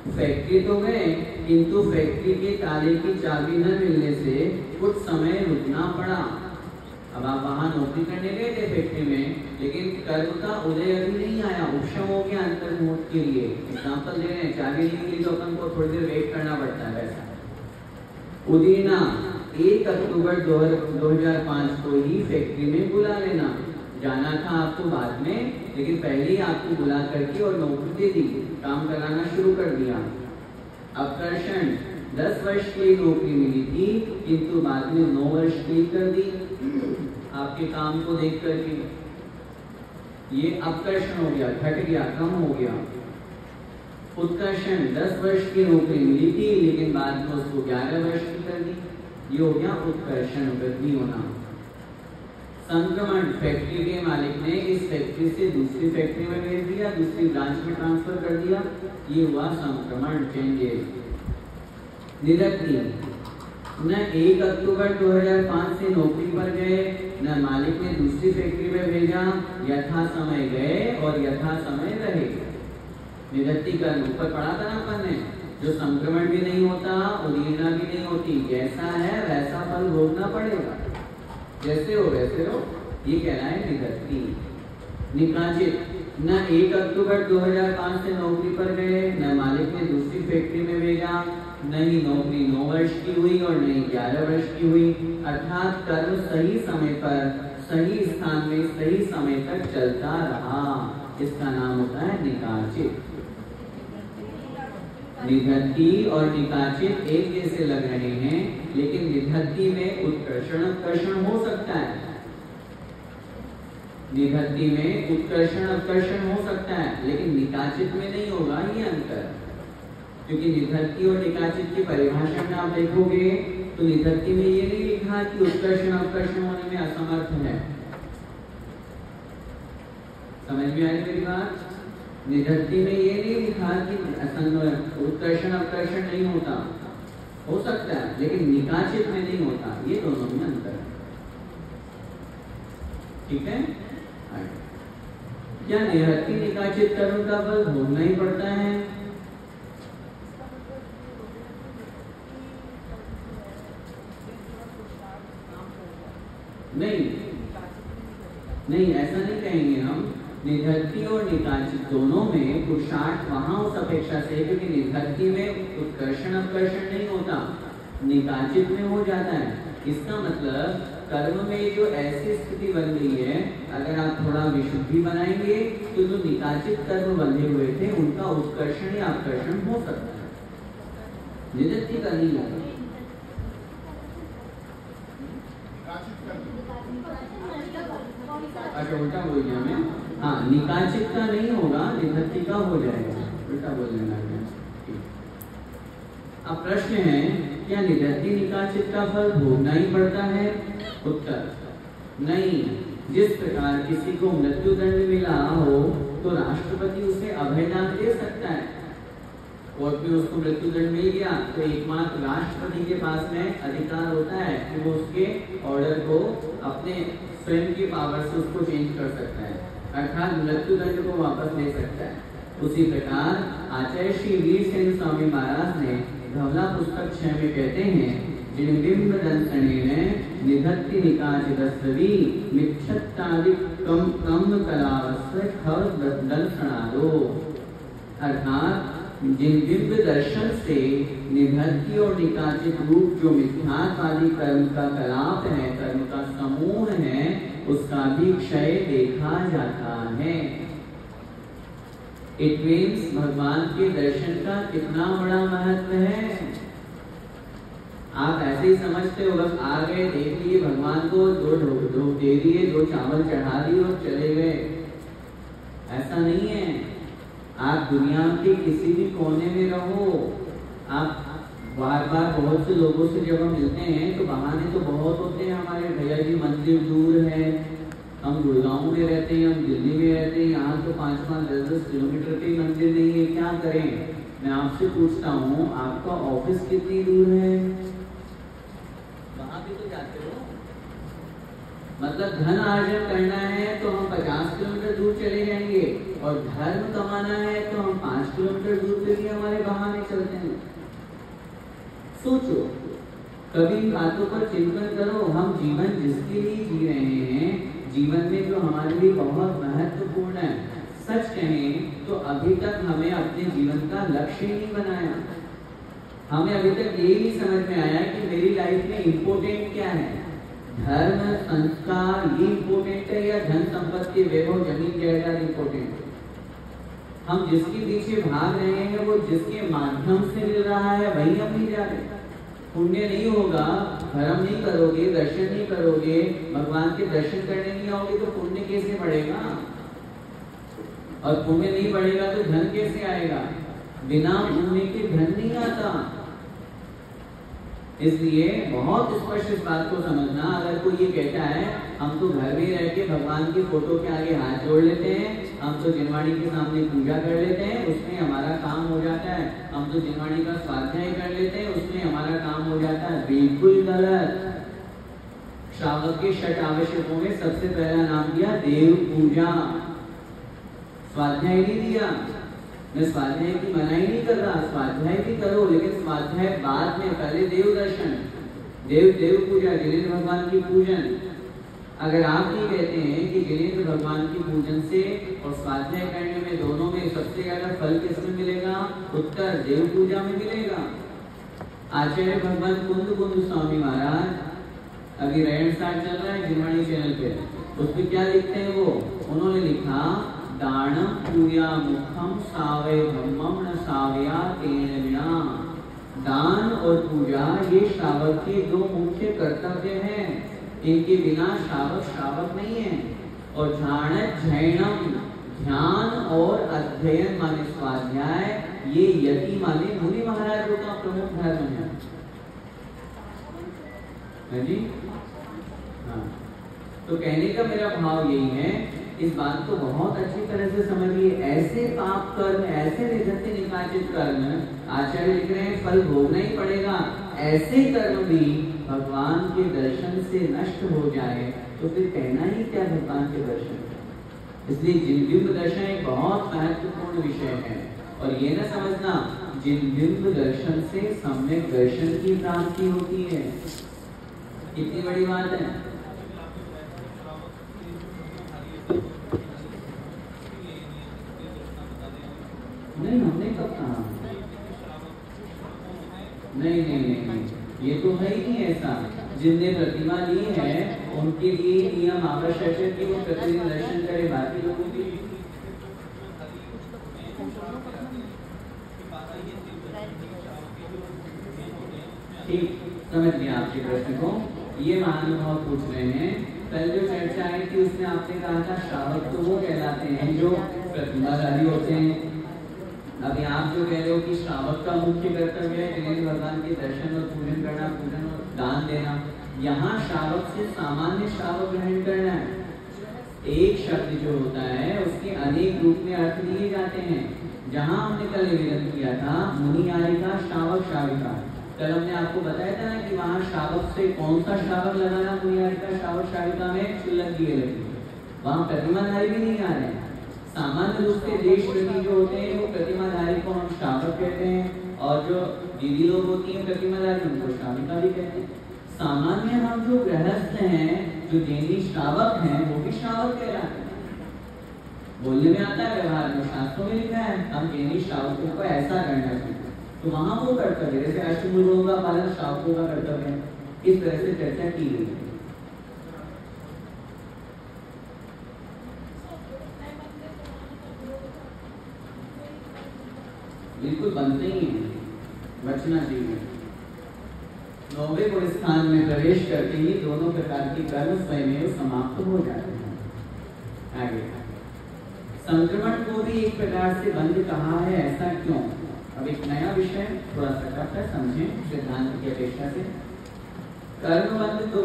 फैक्ट्री तो गए, किंतु फैक्ट्री के ताले की चाबी न मिलने से कुछ समय रुकना पड़ा। अब आप वहां नौकरी करने गए थे फैक्ट्री में, लेकिन कर्म का उदय अभी नहीं आया, उपशम हो गया अंतर मुहूर्त के लिए। एग्जाम्पल दे रहे हैं, चाबी नहीं मिली तो अपन को थोड़ी देर वेट करना पड़ता है वैसा। उदीना 1 अक्टूबर 2005 को ही फैक्ट्री में बुला लेना। जाना था आपको बाद में, लेकिन पहले ही आपको बुला करके और नौकरी दे दी, काम कराना शुरू कर दिया। अपकर्षण 10 वर्ष की नौकरी मिली थी, किंतु बाद में 9 वर्ष की कर दी आपके काम को देख करके। ये अपकर्षण हो गया, घट गया, कम हो गया। उत्कर्षण 10 वर्ष की नौकरी मिली थी, लेकिन बाद में उसको 11 वर्ष की कर दी, ये हो गया उत्कर्षण, वृद्धि होना। संक्रमण फैक्ट्री के मालिक ने इस फैक्ट्री से दूसरी फैक्ट्री में भेज दिया, दूसरी ब्रांच में ट्रांसफर कर दिया, ये हुआ संक्रमण, चेंजेस। निधत्ति न 1 अक्टूबर 2005 से नौकरी पर गए, न मालिक ने दूसरी फैक्ट्री में भेजा, यथा समय गए और यथा समय रहे। निधत्ति कर्म ऊपर पढ़ा था ना अपन ने, जो संक्रमण भी नहीं होता, उदीर्णा भी नहीं होती, जैसा है वैसा फल भोगना पड़ेगा, जैसे हो वैसे हो, ये कह रहा है निधत्ति। निकाचित न 1 अक्टूबर 2005 से नौकरी पर गए, न मालिक ने दूसरी फैक्ट्री में भेजा, न ही नौकरी 9 वर्ष की हुई और न ही 11 वर्ष की हुई, अर्थात कर्म सही समय पर सही स्थान में सही समय तक चलता रहा। इसका नाम होता है निकाचित। निधत्ति और निकाचित एक जैसे लग रहे हैं, लेकिन निधत्ति में उत्कर्षण अपकर्षण हो सकता है। निधत्ति में उत्कर्षण अपकर्षण हो सकता है, लेकिन निकाचित में नहीं होगा, ये अंतर। क्योंकि निधत्ति और निकाचित की परिभाषा में आप देखोगे तो निधत्ति में ये नहीं लिखा कि उत्कर्षण अपकर्षण होने में असमर्थ है। समझ में आई मेरी बात? निधत्ति में ये नहीं लिखा कि उत्कर्षण अपकर्षण नहीं होता, हो सकता है, लेकिन निकाचित में नहीं होता। ये दोनों में अंतर है। ठीक है? क्या निधत्ति निकाचित कर्म का फल भोगना ही पड़ता है? नहीं, ऐसा नहीं कहेंगे हम। निधत्ति और निकाचित दोनों में पुरुषार्थ वहां उस अपेक्षा से, क्योंकि निधत्ति में उत्कर्षण अपकर्षण नहीं होता, निकाचित में हो जाता है। इसका मतलब कर्म में जो ऐसी स्थिति बन गई है, अगर आप थोड़ा विशुद्धि बनाएंगे तो जो निकाचित कर्म बंधे हुए थे उनका उत्कर्षण या आकर्षण हो सकता है, निवृत्ति का नहीं होगा। अच्छा उल्टा बोल दिया मैं, हाँ निकाचित का नहीं होगा, निवृत्ति का हो जाएगा, उल्टा बोलने लगा। अब प्रश्न है, क्या निवृत्ति निकाचित का फल भोगना ही पड़ता है? उत्तर नहीं। जिस प्रकार किसी को मृत्यु दंड मिला हो तो राष्ट्रपति उसे अभयदान दे सकता है, कोर्ट में उसको मृत्यु दंड मिल गया तो एकमात्र राष्ट्रपति के पास में अधिकार होता है कि वो उसके ऑर्डर को अपने स्वयं की पावर से उसको चेंज कर सकता है, अर्थात मृत्यु दंड को वापस ले सकता है। उसी प्रकार आचार्य श्री वीरसेन स्वामी महाराज ने धवला पुस्तक 6 में कहते हैं, जिनबिंब दंसनेन निधत्ति निकाचितस्वी मिच्छत्तादिक कम कलावस्य खव दंसनादो, अर्थात जिनबिंब दर्शन से निधत्ति और निकाचित रूप जो मिथ्यात्वादी कर्म का कलाप है, कर्म का समूह है, उसका भी क्षय देखा जाता है। इट मीन्स भगवान के दर्शन का कितना बड़ा महत्व है। आप ऐसे ही समझते हो बस आ गए, देख लिए भगवान को, दो दे दिए, 2 चावल चढ़ा दिए और चले गए, ऐसा नहीं है। आप दुनिया के किसी भी कोने में रहो, आप बार बार बहुत से लोगों से जब हम मिलते हैं तो बहाने तो बहुत होते हैं, हमारे भैया जी मंदिर दूर है, हम गुड़गांव में रहते हैं, हम दिल्ली में रहते हैं, यहाँ तो 5-5, 10-10 किलोमीटर के मंदिर नहीं है, क्या करें? मैं आपसे पूछता हूँ, आपका ऑफिस कितनी दूर है? वहां भी तो जाते हो। मतलब धन अर्जन करना है तो हम 50 किलोमीटर दूर चले जाएंगे, और धर्म कमाना है तो हम 5 किलोमीटर दूर पे भी हमारे बहाने चलते हैं। सोचो, कभी बातों पर चिंतन करो। हम जीवन जिसके लिए जी रहे हैं, जीवन में जो हमारे लिए बहुत महत्वपूर्ण है, सच कहें तो अभी तक हमें अपने जीवन का लक्ष्य नहीं बनाया। हमें अभी तक यही नहीं समझ में आया कि मेरी लाइफ में इम्पोर्टेंट क्या है, धर्म, संस्कार ये इम्पोर्टेंट है या धन संपत्ति, वैभव, जमीन जायदाद इम्पोर्टेंट। हम जिसके पीछे भाग रहे हैं वो जिसके माध्यम से मिल रहा है वही हम नहीं जा रहे। पुण्य नहीं होगा, धर्म नहीं करोगे, दर्शन नहीं करोगे, भगवान के दर्शन करने नहीं आओगे तो पुण्य कैसे बढ़ेगा? और पुण्य नहीं बढ़ेगा तो धन कैसे आएगा? बिना पुण्य के धन नहीं आता। इसलिए बहुत स्पष्ट इस बात को समझना। अगर कोई ये कहता है हम तो घर में रह के भगवान की फोटो के आगे हाथ जोड़ लेते हैं, हम तो जिनवाणी के सामने पूजा कर लेते हैं, उसमें हमारा काम हो जाता है, हम तो जिनवाणी का स्वाध्याय कर लेते हैं, उसमें हमारा काम हो जाता है, बिल्कुल गलत। श्रावक के 6 आवश्यकों में सबसे पहला नाम दिया देव पूजा, स्वाध्याय नहीं दिया। मैं स्वाध्याय की मनाही नहीं कर रहा, स्वाध्याय भी करो, लेकिन स्वाध्याय बाद में, पहले देव दर्शन, देव पूजा, जिनेंद्र भगवान की पूजन। अगर आप ये कहते हैं कि जिनेंद्र भगवान की पूजन से और स्वाध्याय करने में, दोनों में सबसे ज्यादा फल किसमें मिलेगा? उत्तर देव पूजा में मिलेगा। आचार्य भगवान कुंद स्वामी महाराज, अभी रहन सहन चल रहा है जिनवाणी चैनल पे, उसमें क्या लिखते हैं वो? उन्होंने लिखा, दानम पूया मुखम सावय ब्रह्मम न सावया तेन विना। दान और पूजा ये श्रावक के 2 मुख्य कर्तव्य हैं, इनके बिना श्रावक नहीं है। और ध्यानम, ध्यान और अध्ययन माने स्वाध्याय, ये यति माने मुनि महाराजों का प्रमुख धर्म है जी। हाँ, तो कहने का मेरा भाव यही है, इस बात को बहुत अच्छी तरह से समझिए। ऐसे पाप कर्म, ऐसे निधत्ति निकाचित कर्म आचार्य लिख रहे हैं फल भोगना ही पड़ेगा। ऐसे कर्म भी भगवान के दर्शन से नष्ट हो जाए तो फिर कहना ही क्या भगवान के दर्शन। इसलिए जिनबिंब दर्शन एक बहुत महत्वपूर्ण विषय है। और ये न समझना जिनबिंब दर्शन से सम्यक दर्शन की प्राप्ति होती है, कितनी बड़ी बात है। नहीं, हमने कब कहा? नहीं, ये तो है ही नहीं ऐसा। जिनने प्रतिमा ली है उनके लिए नियम आवश्यक है कि वो प्रतिदिन दर्शन करे, बाकी लोगों के लिए ठीक समझ लिया आपके प्रश्न को। ये महानुभाव पूछ रहे हैं, कल जो चर्चा आई थी उसमें आपने कहा था श्रावक तो वो कहलाते हैं जो प्रतिमाधारी होते हैं। अभी आप जो कह रहे हो कि श्रावक का मुख्य कर्तव्य है गणेश भगवान के दर्शन और पूजन करना, पूजन और दान देना। यहाँ श्रावक से सामान्य श्रावक ग्रहण करना है। एक शब्द जो होता है उसके अनेक रूप में अर्थ लिए जाते हैं। जहाँ हमने कल निवेदन किया था मुनि आरिका श्रावक श्राविका, कल हमने आपको बताया था ना कि वहाँ श्रावक से कौन सा श्रावक लगाना, मुनि आरिका श्रावक श्राविका में शुल्लक दिए लगे, वहाँ प्रतिमाधारी भी नहीं आ रहे हैं। सामान्य रूप से देश प्रति जो होते हैं वो प्रतिमाधारी को हम श्रावक कहते हैं, और जो दीदी लोग होती हैं प्रतिमाधारी उनको श्राविका भी कहते हैं। सामान्य हम जो गृहस्थ हैं, जो देनी श्रावक हैं, वो भी श्रावक कहलाते हैं। बोलने में आता है, व्यवहार में शास्त्रों में लिखा है हम देनी श्रावकों को ऐसा करना चाहिए, तो वहां वो कर्तव्य जैसे अष्टभुजों का पालन श्रावकों का कर्तव्य है। इस तरह से चर्चा की गई है। बिल्कुल बनते ही हैं, बचना चाहिए। 9वें गुण स्थान में प्रवेश करते ही दोनों प्रकार की कर्म स्वयं समाप्त हो जाते हैं। आगे संक्रमण को भी एक प्रकार से बंध कहा है, ऐसा क्यों? अब एक नया विषय थोड़ा सा टफ है, समझें सिद्धांत की अपेक्षा से। कर्म बंध तो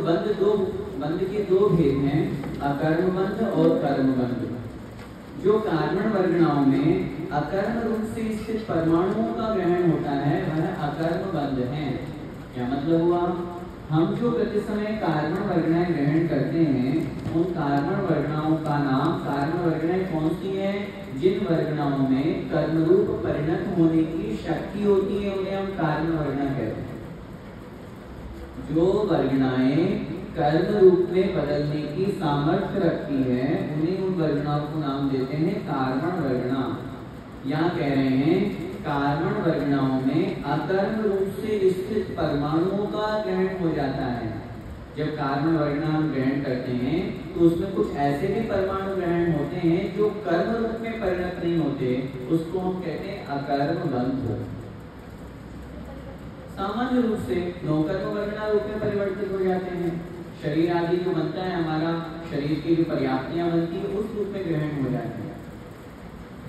बंध के दो भेद हैं, अकर्म बंध और कर्म बंध। जो कारण वर्गणाओं में अकर्म रूप से स्थित परमाणुओं का ग्रहण होता है वह अकर्म बंध है। क्या मतलब हुआ? हम जो प्रति समय कारण वर्गणाएं ग्रहण करते हैं उन कारण वर्गणाओं का नाम, कारण वर्गणाएं कौन सी है? जिन वर्गणाओं में कर्म रूप परिणत होने की शक्ति होती है उन्हें हम कारण वर्गणा कहते हैं। जो वर्गणाएं कर्म रूप में बदलने की सामर्थ्य रखती है उन्हें उन वर्गणाओं को नाम देते हैं कारण वर्गणा। यहाँ कह रहे हैं कारण वर्गणाओं में अकर्म रूप से स्थित परमाणुओं का ग्रहण हो जाता है। जब कारण वर्गणा हम ग्रहण करते हैं तो उसमें कुछ ऐसे भी परमाणु ग्रहण होते हैं जो कर्म रूप में परिणत नहीं होते, उसको हम कहते हैं अकर्म बंध। सामान्य रूप से नौकर्म वर्गणा रूप में परिवर्तित हो जाते हैं। शरीर आदि जो बनता है हमारा, शरीर की जो पर्याप्तियां बनती है उस रूप में ग्रहण हो जाते हैं।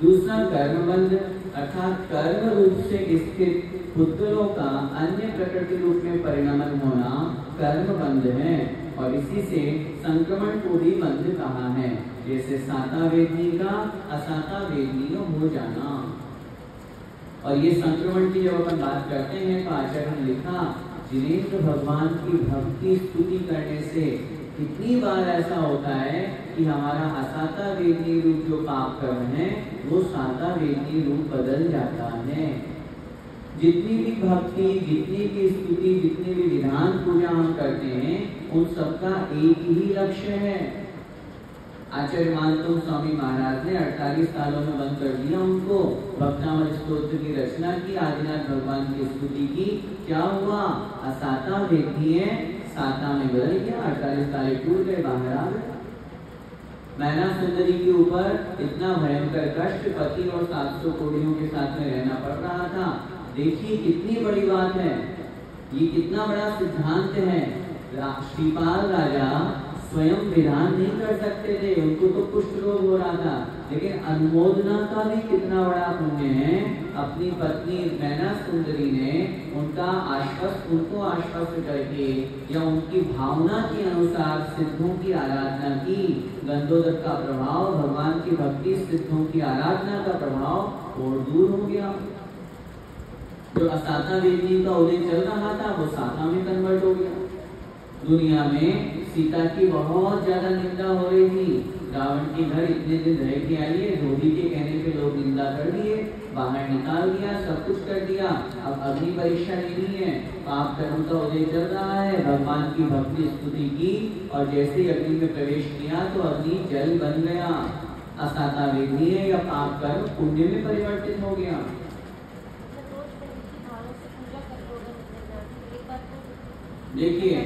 दूसरा कर्मबंध अर्थात कर्म रूप से स्थित पुद्गलों का अन्य प्रकृति रूप में परिणमन होना कर्म बंध है, और इसी से संक्रमण को भी बंध कहा है। जैसे साता वेदनी का असाता वेदनीय हो जाना। और ये संक्रमण की जब अपन बात करते हैं तो आचार्य ने लिखा जिनेंद्र भगवान की भक्ति स्तुति करने से कितनी बार ऐसा होता है कि हमारा असाता वेदनी रूप जो पाप कर्म है वो साता वेदनी रूप बदल जाता है। जितनी भी भक्ति, जितनी भी स्तुति, जितनी भी विधान पूजा हम करते हैं उन सबका एक ही लक्ष्य है। आचार्य मानतों स्वामी महाराज ने 48 सालों में बंद कर दिया उनको, भक्तामृत स्तोत्र की रचना की, आदिनाथ भगवान की स्तुति की। क्या हुआ? असाता वेदनी है, साता में बदल गया, 48 साल टूट गए, बाहर आ गए। मैना सुंदरी के ऊपर इतना भयंकर कष्ट पति और 700 कोड़ियों के साथ में रहना पड़ रहा था। देखिए कितनी बड़ी बात है, ये कितना बड़ा सिद्धांत है। श्रीपाल राजा स्वयं विधान नहीं कर सकते थे, उनको तो कुष्ठ रोग हो रहा था, लेकिन अनुमोदना का भी कितना बड़ा पुण्य है। अपनी पत्नी मैना सुंदरी ने उनको आश्वस्त करके या उनकी भावना के अनुसार सिद्धों की आराधना की। गंधोदक का प्रभाव, भगवान की भक्ति, सिद्धों की आराधना का प्रभाव और दूर हो गया। जो असाता वेदनी का उदय चल रहा था वो साता में कन्वर्ट हो गया। दुनिया में सीता की बहुत ज्यादा निंदा हो रही थी। रावण के घर इतने दिन रह के आई है, धोबी के कहने पे लोग निंदा कर दिए, बाहर निकाल दिया, सब कुछ कर दिया। अब अग्नि परीक्षा लेनी है, पाप कर्म का उदय चल रहा है, भगवान की भक्ति स्तुति की और जैसे अग्नि में प्रवेश किया तो अग्नि जल बन गया। असाता वेदनी है या पाप कर्म पुण्य में परिवर्तित हो गया। देखिए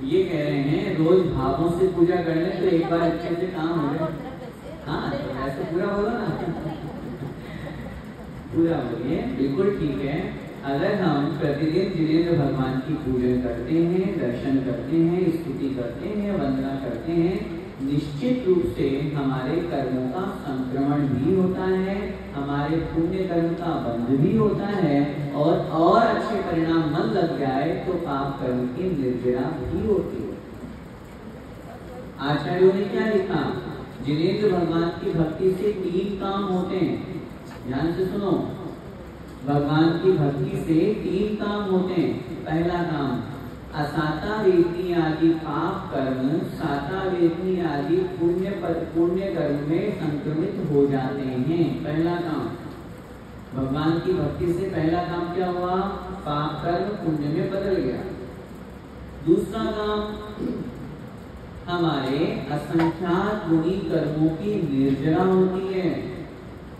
ये कह रहे हैं रोज भावों से पूजा कर ले तो एक बार अच्छे से काम हो जाए। हाँ तो ऐसे पूरा बोलो ना पूरा बोलिए, बिल्कुल ठीक है। अगर हम प्रतिदिन जिनेंद्र भगवान की पूजन करते हैं, दर्शन करते हैं, स्तुति करते हैं, वंदना करते हैं, निश्चित रूप से हमारे कर्मों का संक्रमण भी होता है, हमारे पुण्य कर्म का बंध भी होता है, और अच्छे परिणाम मन लग जाए तो पाप कर्म की निर्जरा भी होती है। आचार्यों ने क्या लिखा? जिनेंद्र भगवान की भक्ति से 3 काम होते हैं। ध्यान से सुनो, भगवान की भक्ति से 3 काम होते हैं। पहला काम, असाता वेदनी आदि पाप कर्म साता वेदनी आदि पुण्य कर्म में संक्रमित हो जाते हैं। पहला काम भगवान की भक्ति से पहला काम क्या हुआ? पाप कर्म पुण्य में बदल गया। दूसरा काम, हमारे असंख्यात गुणी कर्मों की निर्जरा होती है।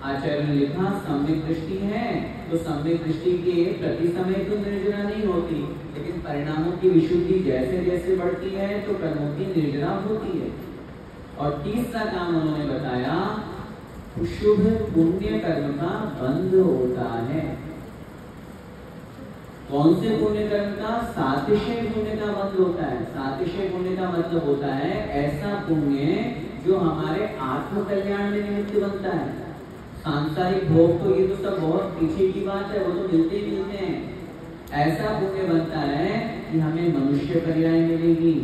आचार्य ने लिखा सम्यक दृष्टि है तो सम्यक दृष्टि के प्रति समय तो निर्जरा नहीं होती, लेकिन परिणामों की विशुद्धि जैसे जैसे बढ़ती है तो कर्मों की निर्जरा होती है। और तीसरा काम उन्होंने बताया, शुभ पुण्य कर्म का बंध होता है। कौन से पुण्य कर्म का? सातिशय पुण्य का बंध होता है। सातिशय पुण्य का मतलब होता है ऐसा पुण्य जो हमारे आत्म कल्याण में निमित्त बनता है। सांसारिक भोग तो ये तो सब बहुत पीछे की बात है, वो तो मिलते ही मिलते हैं। ऐसा पुण्य बनता है कि हमें मनुष्य पर्याय मिलेगी,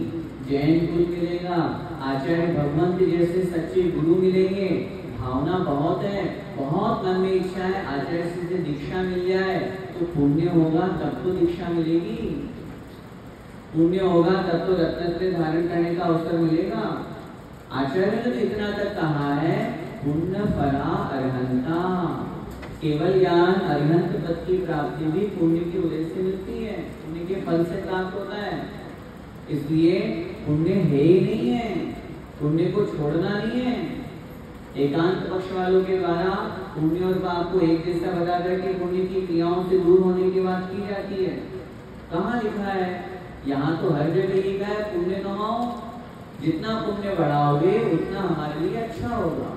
जैन कुल मिलेगा, आचार्य भगवंत जैसे सच्चे गुरु मिलेंगे, भावना बहुत है, बहुत मन में इच्छा है आचार्य से दीक्षा मिल जाए, तो पुण्य होगा तब तो दीक्षा मिलेगी, पुण्य होगा तब तो रत्नत्रय धारण करने का अवसर मिलेगा। आचार्य ने तो इतना तक कहा है, पुण्य फला अरहंता, केवल ज्ञान अरहंत पद की प्राप्ति भी पुण्य की वजह से मिलती है, पुण्य के फल से प्राप्त होता है। इसलिए पुण्य है ही नहीं है, पुण्य को छोड़ना नहीं है। एकांत पक्ष वालों के द्वारा पुण्य और पाप को एक जैसा बता करके पुण्य की क्रियाओं से दूर होने की बात की जाती है। कहाँ लिखा है? यहाँ तो हर जगह लिखा है पुण्य कमाओ, जितना पुण्य बढ़ाओगे उतना हमारे लिए अच्छा होगा।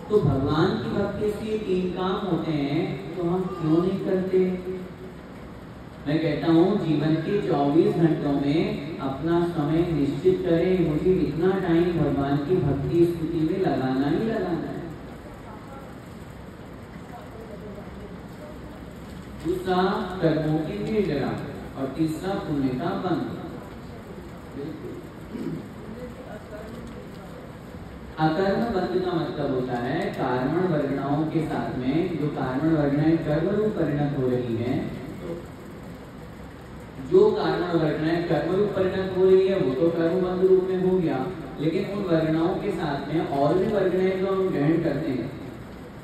तो भगवान की भक्ति से 3 काम होते हैं, तो हम क्यों नहीं करते? मैं कहता हूँ जीवन के 24 घंटों में अपना समय निश्चित करें, मुझे इतना टाइम भगवान की भक्ति स्तुति में लगाना ही लगाना है। दूसरा कर्मों की निर्जरा और तीसरा पुण्य का बंध। अकर्म बंध का मतलब होता है कार्मण वर्गणाओं के साथ में जो कार्मण वर्गणाएं कर्म रूप परिणत हो रही हैं, जो कार्मण वर्गणाएं कर्म रूप परिणत हो रही है वो तो कर्म बंध रूप में हो गया, लेकिन उन वर्गणाओं के साथ में और भी वर्गणाएं जो हम ग्रहण करते हैं,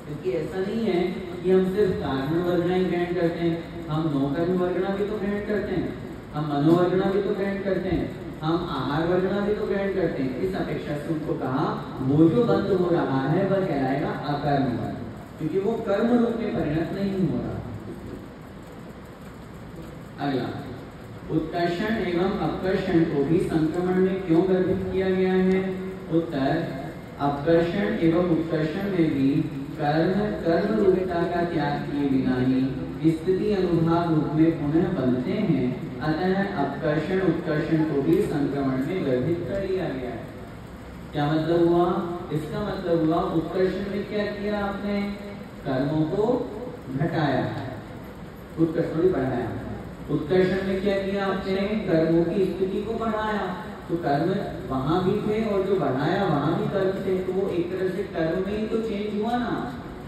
क्योंकि ऐसा नहीं है कि हम सिर्फ कार्मण वर्गणाएं ग्रहण करते हैं, हम नौकर्म वर्गणा भी तो ग्रहण करते हैं, हम मनोवर्गणा भी तो ग्रहण करते हैं, हम आहार वर्गणा भी तो ग्रहण करते हैं। इस अपेक्षा से उनको कहा वो जो बंध हो रहा है वह कहलाएगा अकर्म बंध, क्योंकि वो कर्म रूप में परिणत नहीं हो रहा। अगला, उत्कर्षण एवं अपकर्षण को भी संक्रमण में क्यों गर्भित किया गया है? उत्तर, अपकर्षण एवं उत्कर्षण में भी कर्म रूपता का त्याग किए बिना ही स्थिति अनुभाव रूप में पुनः बनते हैं, अतः अपकर्षण उत्कर्षण को भी संक्रमण में गर्भित कर लिया गया है। क्या मतलब हुआ? इसका मतलब हुआ उत्कर्षण में क्या किया आपने? कर्मों को घटाया, उत्कर्षण भी बढ़ाया। उत्कर्षण में क्या किया आपने? कर्मों की स्थिति को बढ़ाया। तो कर्म वहां भी थे और जो बढ़ाया वहां भी कर्म थे, तो वो एक तरह से कर्म में ही तो चेंज हुआ ना।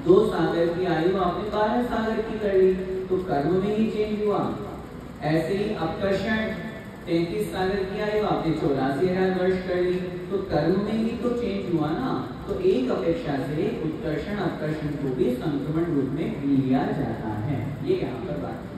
2 सागर की आयु आपने 12 सागर की कर ली, तो कर्म में ही चेंज हुआ। ऐसे ही अपकर्षण 33 सागर की आयु आपने 84,000 वर्ष कर ली, तो कर्म में ही तो चेंज हुआ ना। तो एक अपेक्षा से उत्कर्षण अपकर्षण को भी संक्रमण रूप में लिया जाता है, ये यहाँ पर बात है।